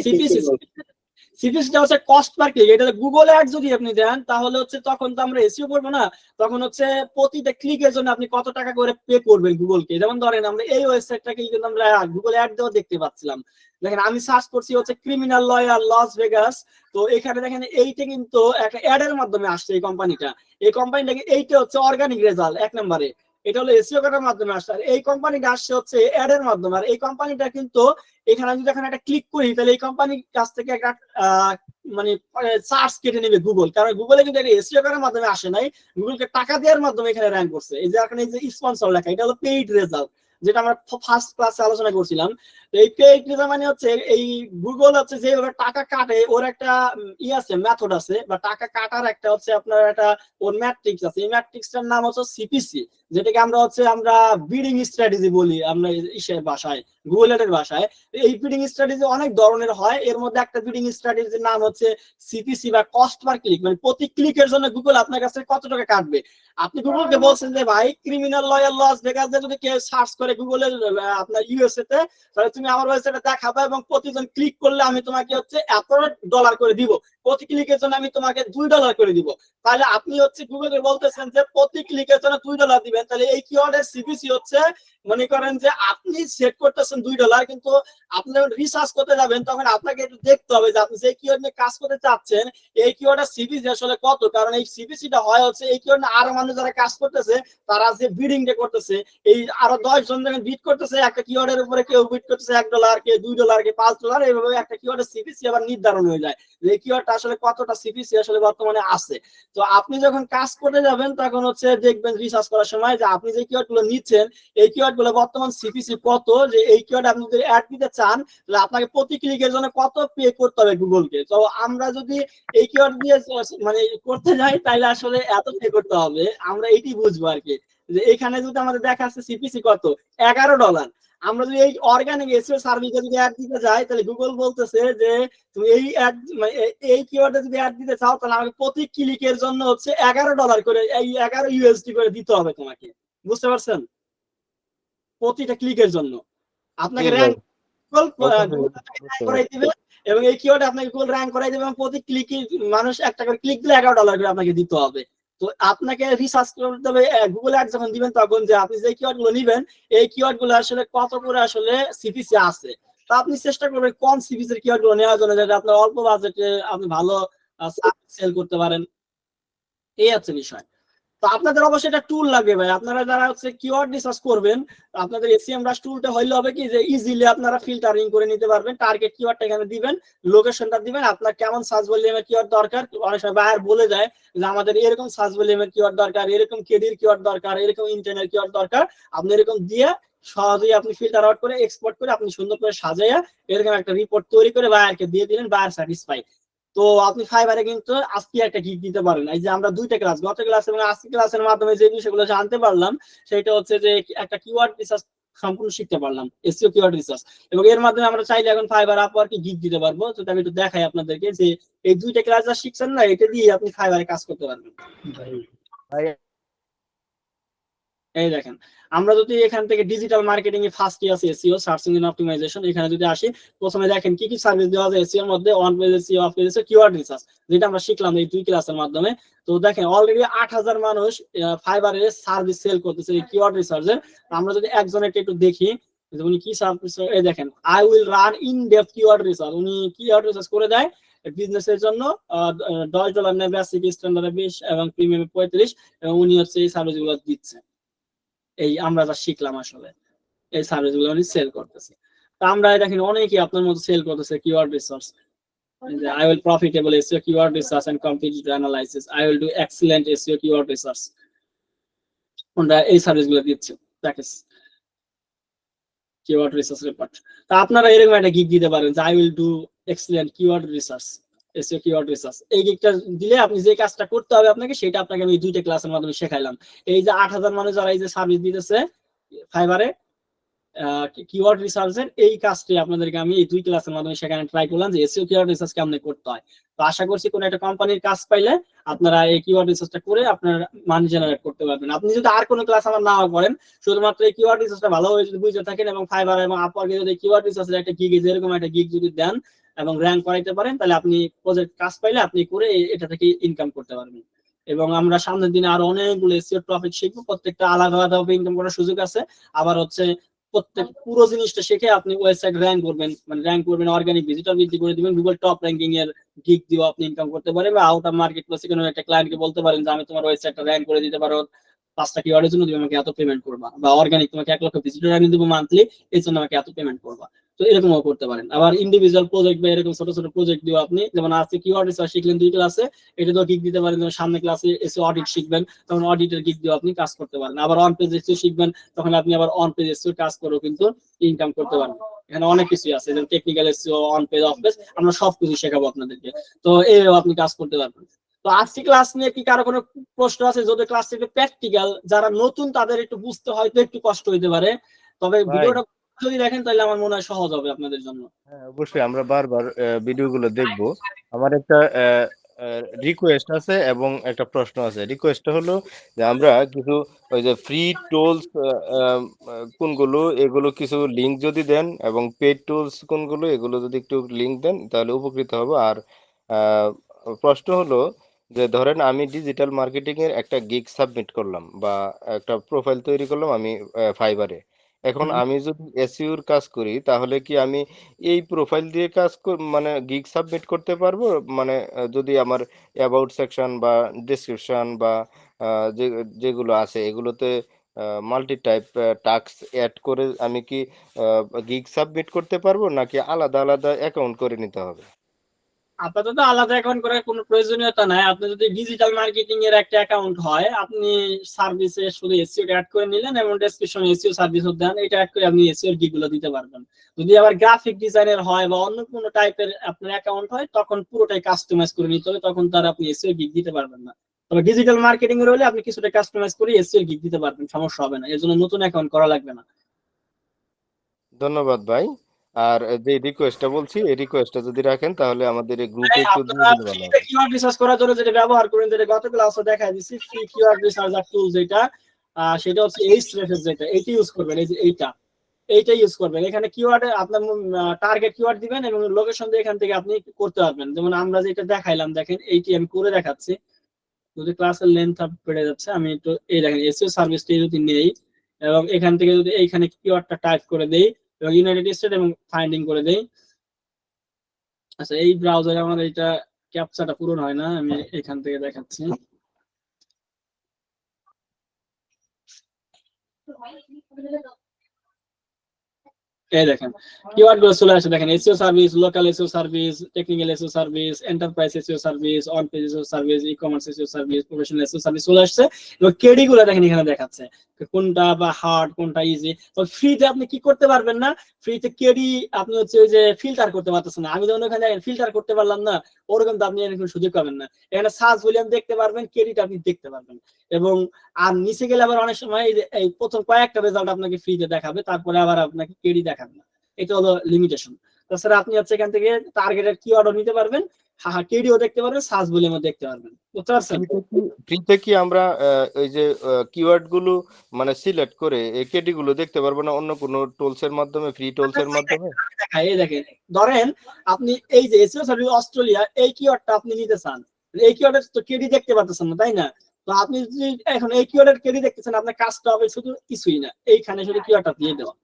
সিপিসিটা হচ্ছে কস্ট পার ক্লিক। এটা গুগল অ্যাড যদি আপনি দেন তাহলে হচ্ছে তখন তো আমরা এসইও করবো না, তখন হচ্ছে প্রতিটা ক্লিকের জন্য আপনি কত টাকা করে পে করবেন গুগলকে। যেমন ধরেন আমরা এই ওয়েবসাইটটাকে কিন্তু আমরা গুগল অ্যাড দেওয়া দেখতে পাচ্ছিলাম। দেখেন আমি সার্চ করছি হচ্ছে ক্রিমিনাল লয়ার লস ভেগাস, তো এখানে দেখেন এইটা কিন্তু একটা অ্যাড এর মাধ্যমে আসছে এই কোম্পানিটা। এই কোম্পানিটাকে এইটা হচ্ছে অর্গানিক রেজাল্ট 1 নম্বরে, এটা হলো এসইও করার মাধ্যমে আসছে। আর এই কোম্পানিটা আসছে হচ্ছে অ্যাড এর মাধ্যমে। আর এই কোম্পানিটা কিন্তু এখানে যদি এখন একটা ক্লিক করি তাহলে এই কোম্পানির কাছ থেকে একটা মানে সার্চ কেটে নেবে গুগল, কারণ গুগলে কিন্তু এটা এসইও করার মাধ্যমে আসে নাই, গুগলকে টাকা দেওয়ার মাধ্যমে এখানে র‍্যাঙ্ক করছে। এই যে এখানে এই যে স্পন্সর লেখা, এটা হলো পেইড রেজাল্ট, যেটা আমরা ফার্স্ট ক্লাসে আলোচনা করছিলাম। এই পেইড রেজাল্ট মানে হচ্ছে এই গুগল হচ্ছে যেভাবে টাকা কাটে ওর একটা আছে, মেথড আছে, বা টাকা কাটার একটা হচ্ছে আপনার একটা ওর ম্যাট্রিক্স আছে। এই ম্যাট্রিক্সটার নাম হচ্ছে সিপিসি, যেটাকে আমরা বিডিং স্ট্র্যাটেজি বলি আমরা ইসের ভাষায়, গুগল এর ভাষায়। এই বিডিং স্ট্র্যাটেজি অনেক ধরনের হয়, এর মধ্যে একটা বিডিং স্ট্র্যাটেজির নাম হচ্ছে সিপিসি বা কস্ট পার ক্লিক, মানে প্রতি ক্লিকের জন্য গুগল আপনার কাছে কত টাকা কাটবে। আপনি গুগলকে বলছেন যে ভাই ক্রিমিনাল লয়ার লস ভেগাস যদি কেউ সার্চ করে গুগলের আপনার ইউএসএ তে, তাহলে তুমি আমার ওয়েবসাইটে দেখাবে এবং প্রতিজন ক্লিক করলে আমি তোমাকে হচ্ছে $1 করে দিব, প্রতি ক্লিকের জন্য আমি তোমাকে $2 করে দিব। তাহলে আপনি হচ্ছে গুগলকে বলতেছেন যে প্রতি ক্লিকের জন্য $2 দিবেন। তাহলে এই কিওয়ার্ডের সিপিসি হচ্ছে, মনে করেন যে আপনি সেট করতেছেন $2, কিন্তু আপনি যখন রিসার্চ করতে যাবেন তখন আপনাকে একটু দেখতে হবে যে আপনি যে কিওয়ার্ড নিয়ে কাজ করতে চাচ্ছেন এই কিওয়ার্ডের সিপিসি আসলে কত। কারণ এই সিপিসিটা হয় হচ্ছে এই কিওয়ার্ড নিয়ে আরো মানুষ যারা কাজ করতেছে তারা যে বিডিং করতেছে, এই আরো 10 জন যখন বিড করতেছে একটা কিওয়ার্ডের উপরে, কেউ বিড করতেছে $1, কেউ $2, কেউ $5, এইভাবে একটা কিওয়ার্ডের সিপিসি আবার নির্ধারণ হয়ে যায় যে এই কিওয়ার্ডটা আসলে কতটা সিপিসি আসলে বর্তমানে আছে। তো আপনি যখন কাজ করতে যাবেন তখন হচ্ছে দেখবেন রিসার্চ করার সময় যে আপনি যে কিওয়ার্ড গুলো নিচ্ছেন এই কিওয়ার্ড গুলো বর্তমান সিপিসি কত, যে এই কিওয়ার্ড আপনি যদি অ্যাড দিতে চান তাহলে আপনাকে প্রতি ক্লিকের জন্য কত পে করতে হবে গুগলকে। তো আমরা যদি এই কিওয়ার্ড দিয়ে মানে করতে যাই তাহলে আসলে এত পে করতে হবে, আমরা এইটি বুঝবো আর কি। যে এখানে যদি আমাদের দেখা যাচ্ছে সিপিসি কত $11, আমরা যদি এই অর্গানিক এসইও সার্ভিসে যদি অ্যাড দিতে যাই তাহলে গুগল বলতেছে যে তুমি এই অ্যাড মানে এই কিওয়ার্ডে যদি অ্যাড দিতে চাও তাহলে আমাকে প্রতি ক্লিকের জন্য হচ্ছে $11 করে, এই 11 USD করে দিতে হবে তোমাকে, বুঝতে পারছেন? প্রতিটা ক্লিকের জন্য আপনাকে র‍্যাঙ্ক করাই দিবে, এবং এই কিওয়ার্ডে আপনাকে গুগল র‍্যাঙ্ক করাই দিবে, এবং প্রতি ক্লিকে মানুষ একটা করে ক্লিক দিলে $11 করে আপনাকে দিতে হবে। তো আপনাকে রিসার্চ করতে হবে গুগল অ্যাড যখন দিবেন তখন যে আপনি যে কিওয়ার্ড গুলো নিবেন এই কিওয়ার্ড গুলো আসলে কত করে আসলে সিপিসি আছে। তো আপনি চেষ্টা করবেন কম সিপিসি এর কিওয়ার্ড গুলো নেওয়ার জন্য, যাতে আপনার অল্প বাজেটে আপনি ভালো সেল করতে পারেন। এই হচ্ছে বিষয়। তো তো আপনাদের অবশ্যই একটা টুল লাগবে ভাই। আপনারা যারা হচ্ছে কিওয়ার্ড রিসার্চ করবেন, আপনাদের এসইএম রাশ টুলটা হইলে হবে কি যে ইজিলি আপনারা ফিল্টারিং করে নিতে পারবেন। টার্গেট কিওয়ার্ডটা এখানে দিবেন, লোকেশনটা দিবেন, আপনার কেমন সার্চ ভলিউমের কিওয়ার্ড দরকার। অনেক সময় বায়ার বলে যায় যে আমাদের এরকম সার্চ ভলিউমের কিওয়ার্ড দরকার, এরকম কেডির কিওয়ার্ড দরকার, এরকম ইন্টারনেট কিওয়ার্ড দরকার। আপনি এরকম দিয়ে সহজেই আপনি ফিল্টার আউট করে এক্সপোর্ট করে আপনি সুন্দর করে সাজাইয়া এরকম একটা রিপোর্ট তৈরি করে বায়ারকে দিয়ে দিলেন, বায়ার স্যাটিসফাই। তো আপনি ফাইবারে কিন্তু আজকে একটা গিগ দিতে পারেন। এই যে আমরা দুইটা ক্লাস, গত ক্লাস এবং আজকে ক্লাসের মাধ্যমে যে বিষয়গুলো জানতে পারলাম সেটা হচ্ছে যে একটা কিওয়ার্ড রিসার্চ সম্পূর্ণ শিখতে পারলাম, এসইও কিওয়ার্ড রিসার্চ। এবং এর মাধ্যমে আমরা চাইলে এখন ফাইবার আপওয়ার্কে গিগ দিতে পারবো। যদি আমি একটু দেখাই আপনাদেরকে যে এই দুইটা ক্লাস যা শিখছেন না, এটা দিয়ে আপনি ফাইবারে কাজ করতে পারবেন। এই দেখেন, আমরা যদি এখান থেকে ডিজিটাল মার্কেটিং এ ফার্স্ট আছে এসইও সার্চ ইঞ্জিন অপটিমাইজেশন, এখানে যদি আসি প্রথমে দেখেন কি কি সার্ভিস দেওয়া যায় এসইও এর মধ্যে। On page SEO, of page SEO, keyword research, যেটা আমরা শিখলাম এই দুই ক্লাসের মাধ্যমে। তো দেখেন অলরেডি 8000 মানুষ ফাইবারে সার্ভিস সেল করতেছে এই কিওয়ার্ড রিসার্চের। আমরা যদি একজনের একটু দেখি উনি কি সার্ভিস, এই দেখেন I will run in depth keyword research. উনি কিওয়ার্ড রিসার্চ করে দেয় বিজনেসের জন্য। $10 নেয়, বেসিক স্ট্যান্ডার্ডে 20 এবং প্রিমিয়ামে 35, এবং উনি হচ্ছে এই সার্ভিসগুলো দিচ্ছে। এই আমরা যা শিখলাম আসলে এই সার্ভিস গুলো উনি সেল করতেছে। তো আমরা দেখেন অনেকেই আপনার মতো সেল করতেছে keyword research. I will profitable SEO keyword research and competitive analysis. I will do excellent SEO keyword research. আমরা এই সার্ভিস গুলো দিচ্ছি। Package keyword research report. তা আপনারা এরকম একটা গিগ দিতে পারেন যে I will do excellent keyword research, SEO keyword research। এই গিগটা দিলে আপনি যে কাজটা করতে হবে আপনাকে, সেটা আপনাকে আমি দুইটা ক্লাসের মাধ্যমে শেখাইলাম। এই যে 8000 মানুষ যারা এই যে সার্ভিস দিতেছে ফাইবারে কিওয়ার্ড রিসার্চের, এই কাজটি আপনাদেরকে আমি এই দুই ক্লাসের মাধ্যমে সেখানে ট্রাই করলাম যে এসইও কিওয়ার্ড রিসার্চ কেমনে করতে হয়। তো আশা করছি কোন একটা কোম্পানির কাজ পাইলে আপনারা এই কিওয়ার্ড রিসার্চটা করে আপনার মানি জেনারেট করতে পারবেন। আপনি যদি আর কোনো ক্লাস আমার নাও করেন, শুধুমাত্র এই কিওয়ার্ড রিসার্চটা ভালোভাবে যদি বুঝতে থাকেন এবং ফাইবার এবং আপওয়ার্কে যদি কিওয়ার্ড রিসার্চের একটা গিগ, এরকম একটা গিগ যদি দেন এবং র্যাঙ্ক করাইতে পারেন, তাহলে আপনি প্রজেক্ট কাজ পাইলে আপনি করে এটা থেকে ইনকাম করতে পারবেন। এবং আমরা সামনের দিনে আরো অনেকগুলো এসইও টপিক শিখবো, প্রত্যেকটা আলাদা আলাদা ইনকাম করার সুযোগ আছে। আবার হচ্ছে প্রত্যেক পুরো জিনিসটা শিখে আপনি ওয়েবসাইট র্যাঙ্ক করবেন, মানে র্যাঙ্ক করবেন, অর্গানিক ভিজিটর বৃদ্ধি করে দিবেন, গুগল টপ র্যাঙ্কিং এর গিগ দিও আপনি ইনকাম করতে পারেন। বা আউট অফ মার্কেট প্লেসে কোনো একটা ক্লায়েন্টকে বলতে পারেন যে আমি তোমার ওয়েবসাইটটা র্যাঙ্ক করে দিতে পারো 5টা কিওয়ার্ডের জন্য, তুমি আমাকে এত পেমেন্ট করবা। বা অর্গানিক তোমাকে 1 লক্ষ ভিজিটর আনি দেবো মান্থলি, এই জন্য আমাকে এত পেমেন্ট করবা। তো এরকমও করতে পারেন। আবার ইন্ডিভিজুয়াল প্রজেক্ট বা এরকম ছোট ছোট প্রজেক্ট দিও আপনি, যেমন আজকে কিওয়ার্ড রিসার্চ শিখলেন 2 ক্লাসে, এটা তো গিগ দিতে পারেন। যেমন সামনে ক্লাসে এসে অডিট শিখবেন, তখন অডিটের গিগ দিও আপনি কাজ করতে পারেন। আবার অন পেজ এসে শিখবেন, তখন আপনি আবার অন পেজ এসে কাজ করেও কিন্তু ইনকাম করতে পারেন। এখানে অনেক কিছু আছে, যেমন technical SEO, on page, of page, আমরা সবকিছু শেখাবো আপনাদেরকে। তো এইভাবে আপনি কাজ করতে পারবেন। তো আজকে ক্লাস নিয়ে কি কারো কোনো প্রশ্ন আছে? যদি ক্লাস একটু প্র্যাকটিক্যাল, যারা নতুন তাদের একটু বুঝতে হয়তো একটু কষ্ট হইতে পারে, তবে ভিডিওটা যদি দেখেন তাহলে আমার মনে হয় সহজ হবে আপনাদের জন্য। হ্যাঁ, অবশ্যই আমরা বারবার ভিডিওগুলো দেখব। আমার একটা রিকোয়েস্ট আছে এবং একটা প্রশ্ন আছে। রিকোয়েস্টটা হলো যে আমরা কিছু ওই যে ফ্রি টুলস কোনগুলো, এগুলো কিছু লিংক যদি দেন, এবং পেইড টুলস কোনগুলো, এগুলো যদি একটু লিংক দেন তাহলে উপকৃত হব। আর আহ, প্রশ্ন হলো যে ধরেন আমি ডিজিটাল মার্কেটিং এর একটা গিগ সাবমিট করলাম বা একটা প্রোফাইল তৈরি করলাম আমি ফাইবারে। এখন আমি যদি এসইওর কাজ করি, তাহলে কি আমি এই প্রোফাইল দিয়ে মানে গিগ সাবমিট করতে পারবো? মানে যদি আমার অ্যাবাউট সেকশন বা ডেসক্রিপশন বা যেগুলো আছে এগুলোতে মাল্টি টাইপ টাস্ক অ্যাড করে আমি কি গিগ সাবমিট করতে পারবো, নাকি আলাদা আলাদা অ্যাকাউন্ট করে নিতে হবে? আপাতত আলাদা অ্যাকাউন্ট করার কোনো প্রয়োজনীয়তা নাই। আপনি যদি ডিজিটাল মার্কেটিং এর একটা অ্যাকাউন্ট হয়, আপনি সার্ভিসে শুধু এসইও অ্যাড করে নিলেন এবং ডেসক্রিপশন এসইও সার্ভিসও দেন, এটা অ্যাড করে আপনি এসইও এর গিগগুলো দিতে পারবেন। যদি আবার গ্রাফিক ডিজাইনের হয় বা অন্য কোনো টাইপের আপনার অ্যাকাউন্ট হয়, তখন পুরোটাই কাস্টমাইজ করে নিতে হবে, তখন তার আপনি এসইও গিগ দিতে পারবেন না। তবে ডিজিটাল মার্কেটিং এর হলে আপনি কিছুটা কাস্টমাইজ করে এসইও গিগ দিতে পারবেন, সমস্যা হবে না। এর জন্য নতুন অ্যাকাউন্ট করা লাগবে না। ধন্যবাদ ভাই। আর যে রিকোয়েস্টটা বলছি, এই রিকোয়েস্টটা যদি রাখেন তাহলে আমাদের এই গ্রুপে একটু দিয়ে আপনারা দিলে ভালো ফ্রিতে হবে। কিওয়ার্ড রিসার্চ করার জন্য যেটা ব্যবহার করেন, যেটা গত ক্লাসে দেখাই দিছি, ফ্রি কিওয়ার্ড রিসার্চার টুল যেটা, সেটা হচ্ছে এইচরেফেস, যেটা এইটা ইউজ করবেন। এই যে এইটা ইউজ করবেন। এখানে কিওয়ার্ডে আপনার টার্গেট কিওয়ার্ড দিবেন এবং লোকেশন দিয়ে এখান থেকে আপনি করতে পারবেন। যেমন আমরা যেটা দেখাইলাম, দেখেন এইটি আমি করে দেখাচ্ছি। যদি ক্লাসের লেন্থ বেড়ে যাচ্ছে, আমি একটু এই দেখেন এসইও সার্ভিসটা যদি নেই এবং এখান থেকে যদি এইখানে কিওয়ার্ডটা টাইপ করে দেই এবং ইউনাইটেড স্টেট এবং ফাইন্ডিং করে দেই। আচ্ছা, এই ব্রাউজারে আমার এটা ক্যাপচাটা পূরণ হয় না, আমি এখান থেকে দেখাচ্ছি। এই দেখেন কিওয়ার্ড গুলো চলে আসে, দেখেন SEO service, local SEO service, technical SEO service, enterprise SEO service, on page SEO service, e commerce SEO service, professional SEO service চলে আসছে। এবং কেডি গুলো দেখেন এখানে দেখাচ্ছে কোনটা বা হার্ড কোনটা ইজি। তো ফ্রিতে আপনি কি করতে পারবেন না, ফ্রিতে কেডি আপনি হচ্ছে ওই যে ফিল্টার করতে পারতেছেন না। আমি যেমন ওখানে ফিল্টার করতে পারলাম না, ওরকম তো আপনি এরকম সুযোগ পাবেন না। এখানে সার্চ ভলিউম দেখতে পারবেন, কেডিটা আপনি দেখতে পারবেন। এবং আর নিচে গেলে আবার অনেক সময় এই প্রথম কয়েকটা রেজাল্ট আপনাকে ফ্রিতে দেখাবে, তারপরে আবার আপনাকে কেডি দেখাবে না। এটা হলো লিমিটেশন। তাছাড়া আপনি হচ্ছে এখান থেকে টার্গেটেড কিওয়ার্ডও নিতে পারবেন, কেডিও দেখতে পারবেন, সার্চ ভলিউমও দেখতে পারবেন। বুঝতে পারছেন? ফ্রিতে কি আমরা ওই যে কিওয়ার্ড গুলো মানে সিলেক্ট করে এই কেডি গুলো দেখতে পারবো না অন্য কোনো টুলস এর মাধ্যমে, ফ্রি টুলস এর মাধ্যমে? এই দেখেন, ধরেন আপনি এই যে এসইও সার্ভিস অস্ট্রেলিয়া এই কিওয়ার্ডটা আপনি নিতে চান, এই কিওয়ার্ডের তো কেডি দেখতে পারতেছেন না, তাই না? তো আপনি যদি এখন এই কিওয়ার্ডের কেডি দেখতেছেন, আপনার কাজটা হবে শুধু কিছুই না, এইখানে শুধু কিওয়ার্ডটা দিয়ে দেওয়া।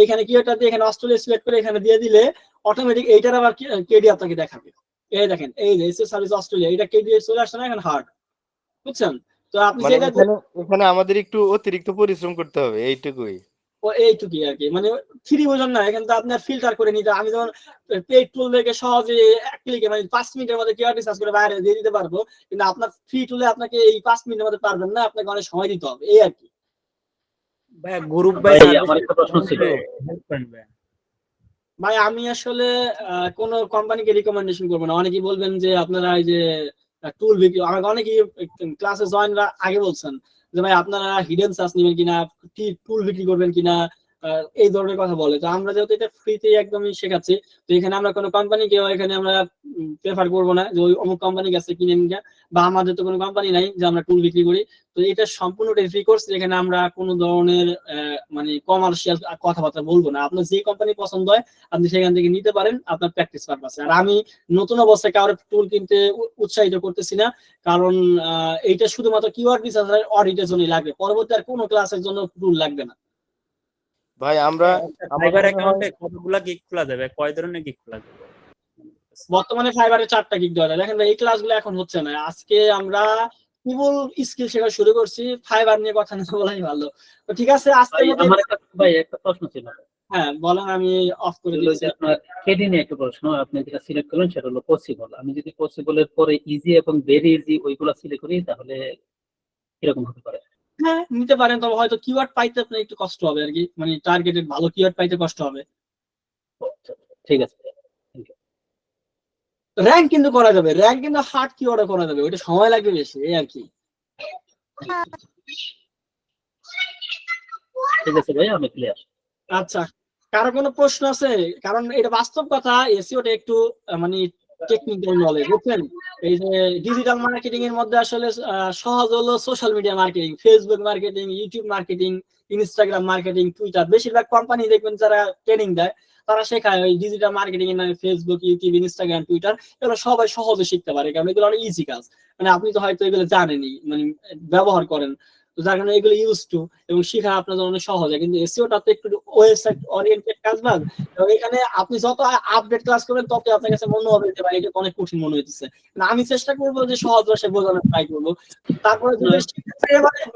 এইখানে কিওয়ার্ডটা দিয়ে এখানে অস্ট্রেলিয়া সিলেক্ট করে এখানে দিয়ে দিলে অটোমেটিক এইটার আবার কেডি আপনাকে দেখাবে। এই দেখেন এই যে এসইও সার্ভিস অস্ট্রেলিয়া, এটা কেডি চলে আসছে না, এখন হার্ড। বুঝছেন? তো আপনি মানে যেটা এখানে আমাদের একটু অতিরিক্ত পরিশ্রম করতে হবে, এইটুকুই। এইটুকুই আর কি, মানে ফ্রি বোঝেন না, এখানে তো আপনার ফিল্টার করে নিতে। আমি যেমন পেইড টুল থেকে সহজে এক ক্লিকে মানে 5 মিনিটের মধ্যে কিওয়ার্ড রিসার্চ করে বাইরে দিয়ে দিতে পারবো, কিন্তু আপনার ফ্রি টুলে আপনাকে এই 5 মিনিটের মধ্যে পারবেন না, আপনাকে অনেক সময় দিতে হবে, এই আর কি। গ্রুপ ভাই আমার একটা প্রশ্ন ছিল। ভাই আমি আসলে কোনো কোম্পানিকে রিকমেন্ডেশন করবো না। অনেকেই বলবেন যে আপনারা এই যে টুল বিক্রি, আমাকে অনেকেই ক্লাসে জয়েন আগে বলছেন যে ভাই আপনারা হিডেন সার্চ নেবেন কিনা, টুল বিক্রি করবেন কিনা, এই ধরনের কথা বলে। তো আমরা যেহেতু এটা ফ্রিতে একদমই শেখাচ্ছি, তো এখানে আমরা কোনো কোম্পানিকে এখানে আমরা প্রেফার করবো না যে ওই অমুক কোম্পানি কাছে কিনে নিয়ে, বা আমাদের তো কোনো কোম্পানি নাই যে আমরা টুল বিক্রি করি। তো এটা সম্পূর্ণটাই ফ্রি কোর্স, যেখানে আমরা কোনো ধরনের মানে কমার্শিয়াল কথাবার্তা বলবো না। আপনার যে কোম্পানি পছন্দ হয় আপনি সেখান থেকে নিতে পারেন আপনার প্র্যাকটিস পারপাসে। আর আমি নতুন অবস্থায় কারোর টুল কিনতে উৎসাহিত করতেছি না, কারণ এইটা শুধুমাত্র কিওয়ার্ড রিসার্চ অডিটের জন্যই লাগবে, পরবর্তী আর কোনো ক্লাসের জন্য টুল লাগবে না। ভাই আমরা ফাইবার অ্যাকাউন্টে কতগুলা গিগ খোলা যাবে, কয় ধরনের গিগ খোলা যাবে? বর্তমানে ফাইবারে 4টা গিগ দেওয়া যায়। দেখেন ভাই এই ক্লাসগুলো এখন হচ্ছে না, আজকে আমরা কেবল স্কিল শেখা শুরু করছি, ফাইবার নিয়ে কথা না বলাই ভালো। তো ঠিক আছে, আজকে আমার একটা প্রশ্ন ছিল। হ্যাঁ বলেন, আমি অফ করে দিচ্ছি। আপনার কেডি নিয়ে একটা প্রশ্ন, আপনি যেটা সিলেক্ট করলেন সেটা হলো পসিবল। আমি যদি পসিবলের পরে ইজি এবং ভেরি ইজি ওইগুলা সিলেক্ট করি তাহলে কিরকম হতে পারে? হ্যাঁ নিতে পারেন, তবে হয়তো কিওয়ার্ড পাইতে আপনার একটু কষ্ট হবে আর কি, মানে টার্গেটেড ভালো কিওয়ার্ড পাইতে কষ্ট হবে। ঠিক আছে। র্যাঙ্ক কিন্তু করা যাবে, র্যাঙ্ক কিন্তু হার্ড কিওয়ার্ডে করা যাবে, ওইটা সময় লাগবে বেশি, এই আর কি। ঠিক আছে ভাই, আমি ক্লিয়ার। আচ্ছা, কারো কোনো প্রশ্ন আছে? কারণ এটা বাস্তব কথা, এসইওটা একটু মানে টেকনিক্যাল নলেজ, বুঝছেন? এই যে ডিজিটাল মার্কেটিং এর মধ্যে আসলে সহজ হলো social media marketing, Facebook marketing, YouTube marketing, Instagram marketing, Twitter. বেশিরভাগ কোম্পানি দেখবেন যারা ট্রেনিং দেয় তারা শেখায় ওই ডিজিটাল মার্কেটিং এর নামে ফেসবুক, ইউটিউব, ইনস্টাগ্রাম, টুইটার, এগুলো সবাই সহজে শিখতে পারে, কারণ এগুলো অনেক ইজি কাজ। মানে আপনি তো হয়তো এগুলো জানেনই, মানে ব্যবহার করেন, তো যার কারণে এগুলো ইউজ টু, এবং শেখা আপনার জন্য অনেক সহজ হয়। কিন্তু এসইওটা তো একটু ওয়েবসাইট ওরিয়েন্টেড কাজ বাদ, এবং এখানে আপনি যত আপডেট ক্লাস করবেন তত আপনার কাছে মনে হবে যে ভাই এটা অনেক কঠিন মনে হইতেছে। আমি চেষ্টা করবো যে সহজ ভাষায় বোঝানোর ট্রাই করবো। তারপরে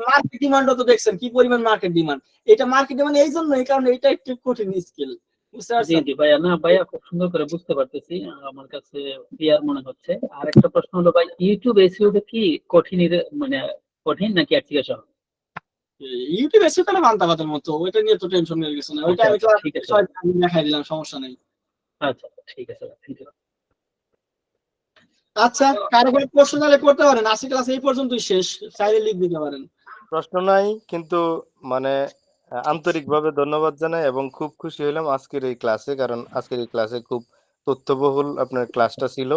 মার্কেট ডিমান্ড তো দেখছেন কি পরিমাণ মার্কেট ডিমান্ড, এটা মার্কেট ডিমান্ড এই জন্য, এই কারণে এটা একটু কঠিন স্কিল, বুঝতে পারছেন? জি ভাইয়া, না ভাইয়া খুব সুন্দর করে বুঝতে পারতেছি, আমার কাছে ক্লিয়ার মনে হচ্ছে। আর একটা প্রশ্ন হলো ভাই, ইউটিউব এসইও কি কঠিন মানে কঠিন নাকি অ্যাপ্লিকেশন? ইউটিউব এসে তাহলে বান্তাবাদের মতো, ওইটা নিয়ে তো টেনশন নিয়ে কিছু না, ওইটা আমি ক্লাস দেখাই দিলাম, সমস্যা নেই। আচ্ছা ঠিক আছে, থ্যাংক ইউ। আচ্ছা, কারো কোনো প্রশ্ন তাহলে করতে পারেন, আজকে ক্লাস এই পর্যন্তই শেষ, চাইলে লিখ দিতে পারেন। প্রশ্ন নাই, কিন্তু মানে আন্তরিকভাবে ধন্যবাদ জানাই এবং খুব খুশি হলাম আজকের এই ক্লাসে, কারণ আজকের এই ক্লাসে খুব তথ্যবহুল আপনার ক্লাসটা ছিল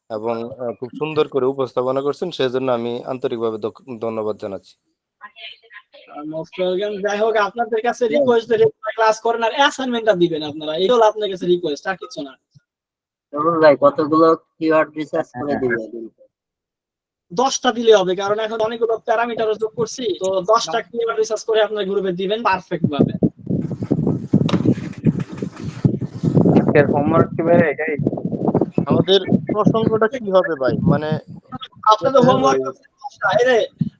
এবং খুব সুন্দর করে উপস্থাপনা করছেন, সেজন্য আমি আন্তরিকভাবে ধন্যবাদ জানাচ্ছি। যাই হোক, আপনাদের কাছে রিকোয়েস্ট, ক্লাস করেন আর অ্যাসাইনমেন্টটা দিবেন আপনারা, এই হলো আপনার কাছে রিকোয়েস্ট, আর কিছু না। ভাই কতগুলো কিওয়ার্ড রিসার্চ করে দিবেন? 10টা দিলে হবে, কারণ এখন অনেকগুলো প্যারামিটার যোগ করছি, তো 10টা কিওয়ার্ড রিসার্চ করে আপনার গ্রুপে দিবেন পারফেক্ট ভাবে। আজকের হোমওয়ার্ক কি ভাই এটাই? আমাদের প্রসঙ্গটা কি হবে ভাই, মানে আপনাদের হোমওয়ার্ক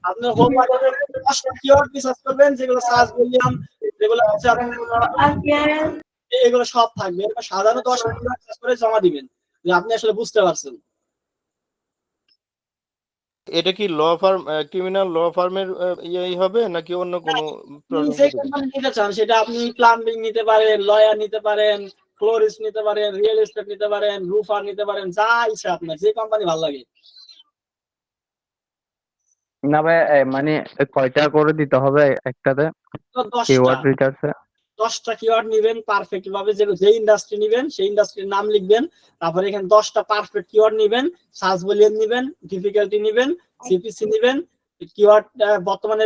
আপনার হোম বাজারে 10টা কিওয়ার্ড রিসার্চ করবেন, যেগুলো সার্চ ভলিউম, যেগুলো হচ্ছে আপনার এগুলো সব থাকবে। এরপর সাধারণ 10টা কিওয়ার্ড রিসার্চ করে জমা দিবেন, যে আপনি আসলে বুঝতে পারছেন। এটা কি ল ফার্ম, ক্রিমিনাল ল ফার্মের ইয়েই হবে নাকি অন্য কোনো আপনি যে কোম্পানি নিতে চান সেটা, আপনি প্লাম্বিং নিতে পারেন, লয়ার নিতে পারেন, ফ্লোরিস্ট নিতে পারেন, রিয়েল এস্টেট নিতে পারেন, রুফার নিতে পারেন, যা ইচ্ছা আপনার, যে কোম্পানি ভালো লাগে। না ভাই, মানে কয়টা করে দিতে হবে একটাতে তো 10টা কিওয়ার্ড রিসার্চে? 10টা কিওয়ার্ড নিবেন পারফেক্ট ভাবে, যে ইন্ডাস্ট্রি নিবেন সেই ইন্ডাস্ট্রির নাম লিখবেন, তারপরে এখানে 10টা পারফেক্ট কিওয়ার্ড নিবেন, সার্চ ভলিউম নিবেন, ডিফিকাল্টি নিবেন, সিপিসি নিবেন, কিওয়ার্ড বর্তমানে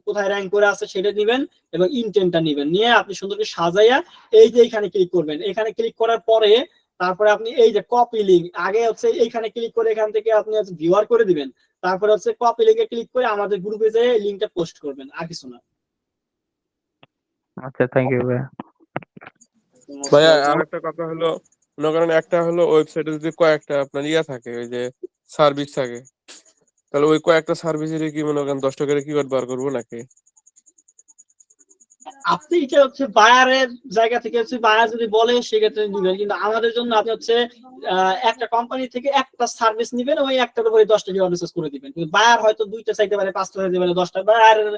কোথায় র্যাঙ্ক করে আছে সেটা নিবেন, এবং ইনটেন্টটা নিবেন। নিয়ে আপনি সুন্দর করে সাজাইয়া এই যে এখানে ক্লিক করবেন। এখানে ক্লিক করার পরে তারপরে আপনি এই যে কপি লিংক, আগে হচ্ছে এইখানে ক্লিক করে এখান থেকে আপনি হচ্ছে ভিউয়ার করে দিবেন, তারপরে হচ্ছে কপি লিংকে ক্লিক করে আমাদের গ্রুপে যে লিংকটা পোস্ট করবেন, আর কিছু না। আচ্ছা, থ্যাংক ইউ ভাই। ভাইয়া আর একটা কথা হলো, মনে করেন একটা হলো ওয়েবসাইটে যদি কয়েকটা আপনার ইয়া থাকে, ওই যে সার্ভিস থাকে, তাহলে ওই কয়েকটা সার্ভিসের কি মনে করেন 10 টাকা কিওয়ার্ড বার করবো নাকি? আপনি এটা হচ্ছে বায়ারের জায়গা থেকে হচ্ছে বায়ার যদি বলে সেক্ষেত্রে দিবেন, কিন্তু আমাদের জন্য আপনি হচ্ছে একটা কোম্পানি থেকে একটা সার্ভিস নিবেন, ওই একটার উপরে 10টা কিওয়ার্ড রিসার্চ করে দিবেন। কিন্তু বায়ার হয়তো 2টা চাইতে পারে, 5টা চাইতে পারে, 10টা, বায়ারের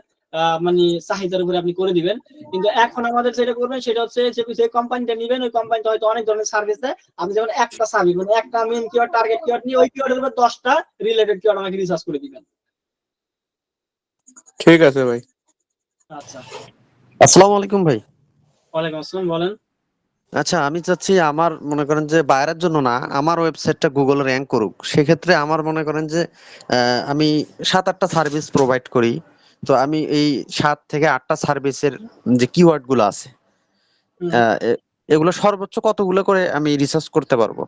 মানে চাহিদার উপরে আপনি করে দিবেন। কিন্তু এখন আমাদের যেটা করবেন সেটা হচ্ছে যে কোম্পানিটা নিবেন, ওই কোম্পানিটা হয়তো অনেক ধরনের সার্ভিস দেয়। আপনি যেমন একটা সার্ভিস মানে একটা মেইন কিওয়ার্ড, টার্গেট কিওয়ার্ড নিয়ে ওই কিওয়ার্ডের উপর 10টা রিলেটেড কিওয়ার্ড আমাকে রিসার্চ করে দিবেন। ঠিক আছে ভাই। আচ্ছা, আসসালামু আলাইকুম ভাই। ওয়ালাইকুম আসসালাম, বলেন। আচ্ছা, আমি চাচ্ছি আমার মনে করেন যে বাইরের জন্য না, আমার ওয়েবসাইটটা গুগল র্যাঙ্ক করুক। সেক্ষেত্রে আমার মনে করেন যে আমি 7-8টা সার্ভিস প্রোভাইড করি। তো আমি এই 7 থেকে 8টা সার্ভিসের যে কিওয়ার্ড গুলো আছে, এগুলো সর্বোচ্চ কতগুলো করে আমি রিসার্চ করতে পারবো?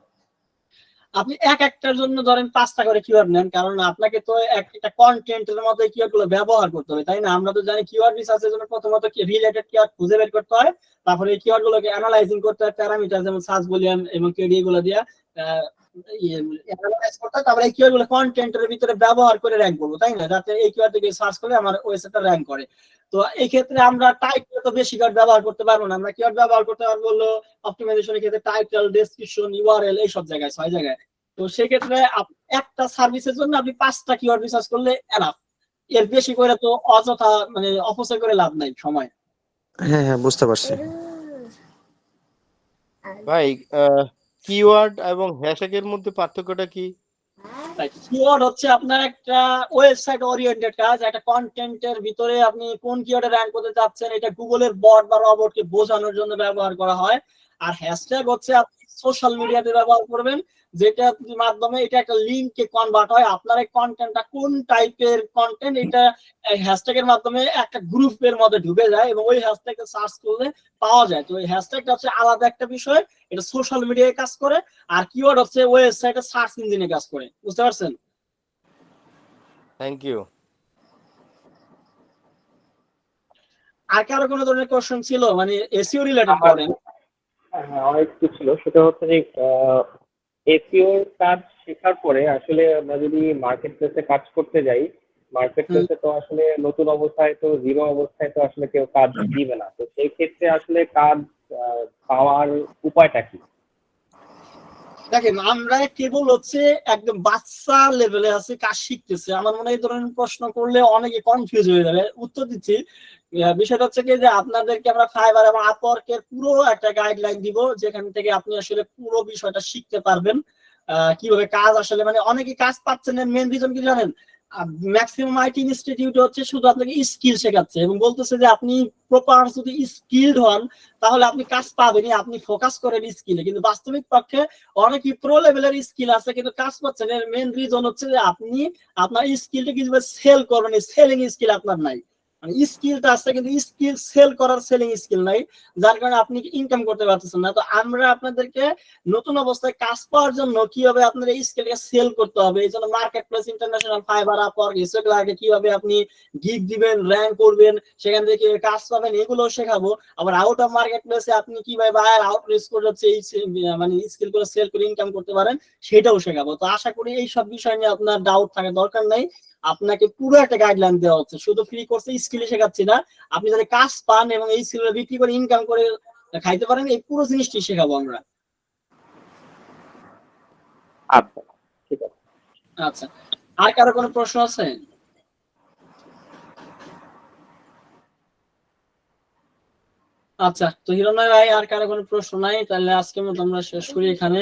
আপনি একটার জন্য ধরেন 5টা করে কিওয়ার্ড নেন, কারণ আপনাকে তো একটা কন্টেন্টের মতো কিওয়ার্ড গুলো ব্যবহার করতে হবে, তাই না? আমরা তো জানি কিওয়ার্ড রিসার্চের জন্য প্রথমত রিলেটেড কিওয়ার্ড খুঁজে বের করতে হয়, তারপরে এই কিওয়ার্ড গুলোকে অ্যানালাইজিং করতে হয়, প্যারামিটার যেমন সার্চ ভলিউম এবং কেডি গুলো দিয়ে অ্যানালাইজ করতে হয়, তারপরে এই কিওয়ার্ড গুলো কন্টেন্টের ভিতরে ব্যবহার করে র্যাঙ্ক করবো, তাই না? যাতে এই কিওয়ার্ড থেকে সার্চ করে আমার ওয়েবসাইটটা র্যাঙ্ক করে। তো এই ক্ষেত্রে আমরা টাইটেল তো বেশি কিওয়ার্ড ব্যবহার করতে পারবো না। আমরা কিওয়ার্ড ব্যবহার করতে পারবো হলো অপটিমাইজেশনের ক্ষেত্রে টাইটেল, ডেসক্রিপশন, ইউআরএল, এই সব জায়গায় 6 জায়গায়। তো সেক্ষেত্রে একটা সার্ভিসের জন্য আপনি 5টা কিওয়ার্ড রিসার্চ করলে এনাফ। এর বেশি করে তো অযথা মানে অপচয় করে লাভ নাই সময়। হ্যাঁ হ্যাঁ, বুঝতে পারছি ভাই। কিওয়ার্ড এবং হ্যাশট্যাগের মধ্যে পার্থক্যটা কি? কিওয়ার্ড হচ্ছে আপনার একটা ওয়েবসাইট ওরিয়েন্টেড কাজ, একটা কন্টেন্টের ভিতরে আপনি কোন কিওয়ার্ডে র্যাঙ্ক করতে চাচ্ছেন এটা গুগলের বট বা রবটকে বোঝানোর জন্য ব্যবহার করা হয়। আর হ্যাশট্যাগ হচ্ছে আপনি সোশ্যাল মিডিয়াতে ব্যবহার করবেন, যেটা মাধ্যমে এটা একটা লিংকে কনভার্ট হয়। আপনার এই কন্টেন্টটা কোন টাইপের কন্টেন্ট, এটা হ্যাশট্যাগের মাধ্যমে একটা গ্রুপের মধ্যে ঢুকে যায় এবং ওই হ্যাশট্যাগটা সার্চ করলে পাওয়া যায়। তো এই হ্যাশট্যাগটা হচ্ছে আলাদা একটা বিষয়, এটা সোশ্যাল মিডিয়ায় কাজ করে। আর কিওয়ার্ড হচ্ছে ওয়েবসাইটে সার্চ ইঞ্জিনে কাজ করে। বুঝতে পারছেন? Thank you. আর কারো কোনো ধরনের কোশ্চেন ছিল মানে এসইও রিলেটেড করেন? হ্যাঁ, অনেক কিছু ছিল। সেটা হচ্ছে যে এসইও কাজ শেখার পরে আসলে আমরা যদি মার্কেট প্লেসে কাজ করতে যাই, মার্কেট প্লেসে তো আসলে নতুন অবস্থায় তো জিরো অবস্থায় তো আসলে কেউ কাজ দিবে না। তো সেই ক্ষেত্রে আসলে কাজ পাওয়ার উপায়টা কি? দেখেন, আমরা কেবল হচ্ছে একদম বাচ্চা লেভেলে আছে, কাজ শিখতেছে। আমার মনে হয় এই ধরনের প্রশ্ন করলে অনেকে কনফিউজ হয়ে যাবে। উত্তর দিচ্ছি, বিষয়টা হচ্ছে কি যে আপনাদেরকে আমরা ফাইবার এবং আপওয়ার্কের পুরো একটা গাইডলাইন দিব, যেখান থেকে আপনি আসলে পুরো বিষয়টা শিখতে পারবেন। কিভাবে কাজ আসলে মানে অনেকে কাজ পাচ্ছেন না, মেন রিজন কি জানেন? ম্যাক্সিমাম আইটি ইনস্টিটিউট হচ্ছে শুধু আপনাকে স্কিল শেখাচ্ছে এবং বলতেছে যে আপনি প্রপার যদি স্কিলড হন তাহলে আপনি কাজ পাবেনই, আপনি ফোকাস করেন স্কিলে। কিন্তু বাস্তবিক পক্ষে অনেকই প্রো লেভেলের স্কিল আছে কিন্তু কাজ পাচ্ছেন। এর মেন রিজন হচ্ছে যে আপনি আপনার স্কিলটা কিভাবে সেল করবেন, সেলিং স্কিল আপনার নাই। মানে স্কিলটা আছে কিন্তু স্কিল সেল করার সেলিং স্কিল নাই, যার কারণে আপনি ইনকাম করতে পারতেছেন না। তো আমরা আপনাদেরকে নতুন অবস্থায় কাজ পাওয়ার জন্য কিভাবে আপনার এই স্কিলটাকে সেল করতে হবে, এই জন্য market place, international, fibre, Upwork, এসব আগে কিভাবে আপনি গিগ দিবেন, র্যাঙ্ক করবেন, সেখান থেকে কাজ পাবেন, এগুলো শেখাবো। আবার আউট অফ মার্কেট প্লেসে আপনি কিভাবে বায়ার আউটরিচ করে হচ্ছে এই মানে স্কিল করে সেল করে ইনকাম করতে পারেন, সেটাও শেখাবো। তো আশা করি এই সব বিষয় নিয়ে আপনার ডাউট থাকার দরকার নাই। আপনাকে পুরো একটা গাইডলাইন দেওয়া হচ্ছে। শুধু ফ্রি কোর্সে স্কিল শেখাচ্ছি না, আপনি যাতে কাজ পান এবং এই স্কিল বিক্রি করে ইনকাম করে খাইতে পারেন, এই পুরো জিনিসটি শেখাবো আমরা। আচ্ছা, ঠিক আছে। আচ্ছা, আর কারো কোনো প্রশ্ন আছে? আচ্ছা, তো হিরণময় ভাই আর কারো কোনো প্রশ্ন নাই, তাহলে আজকের মতো আমরা শেষ করি এখানে।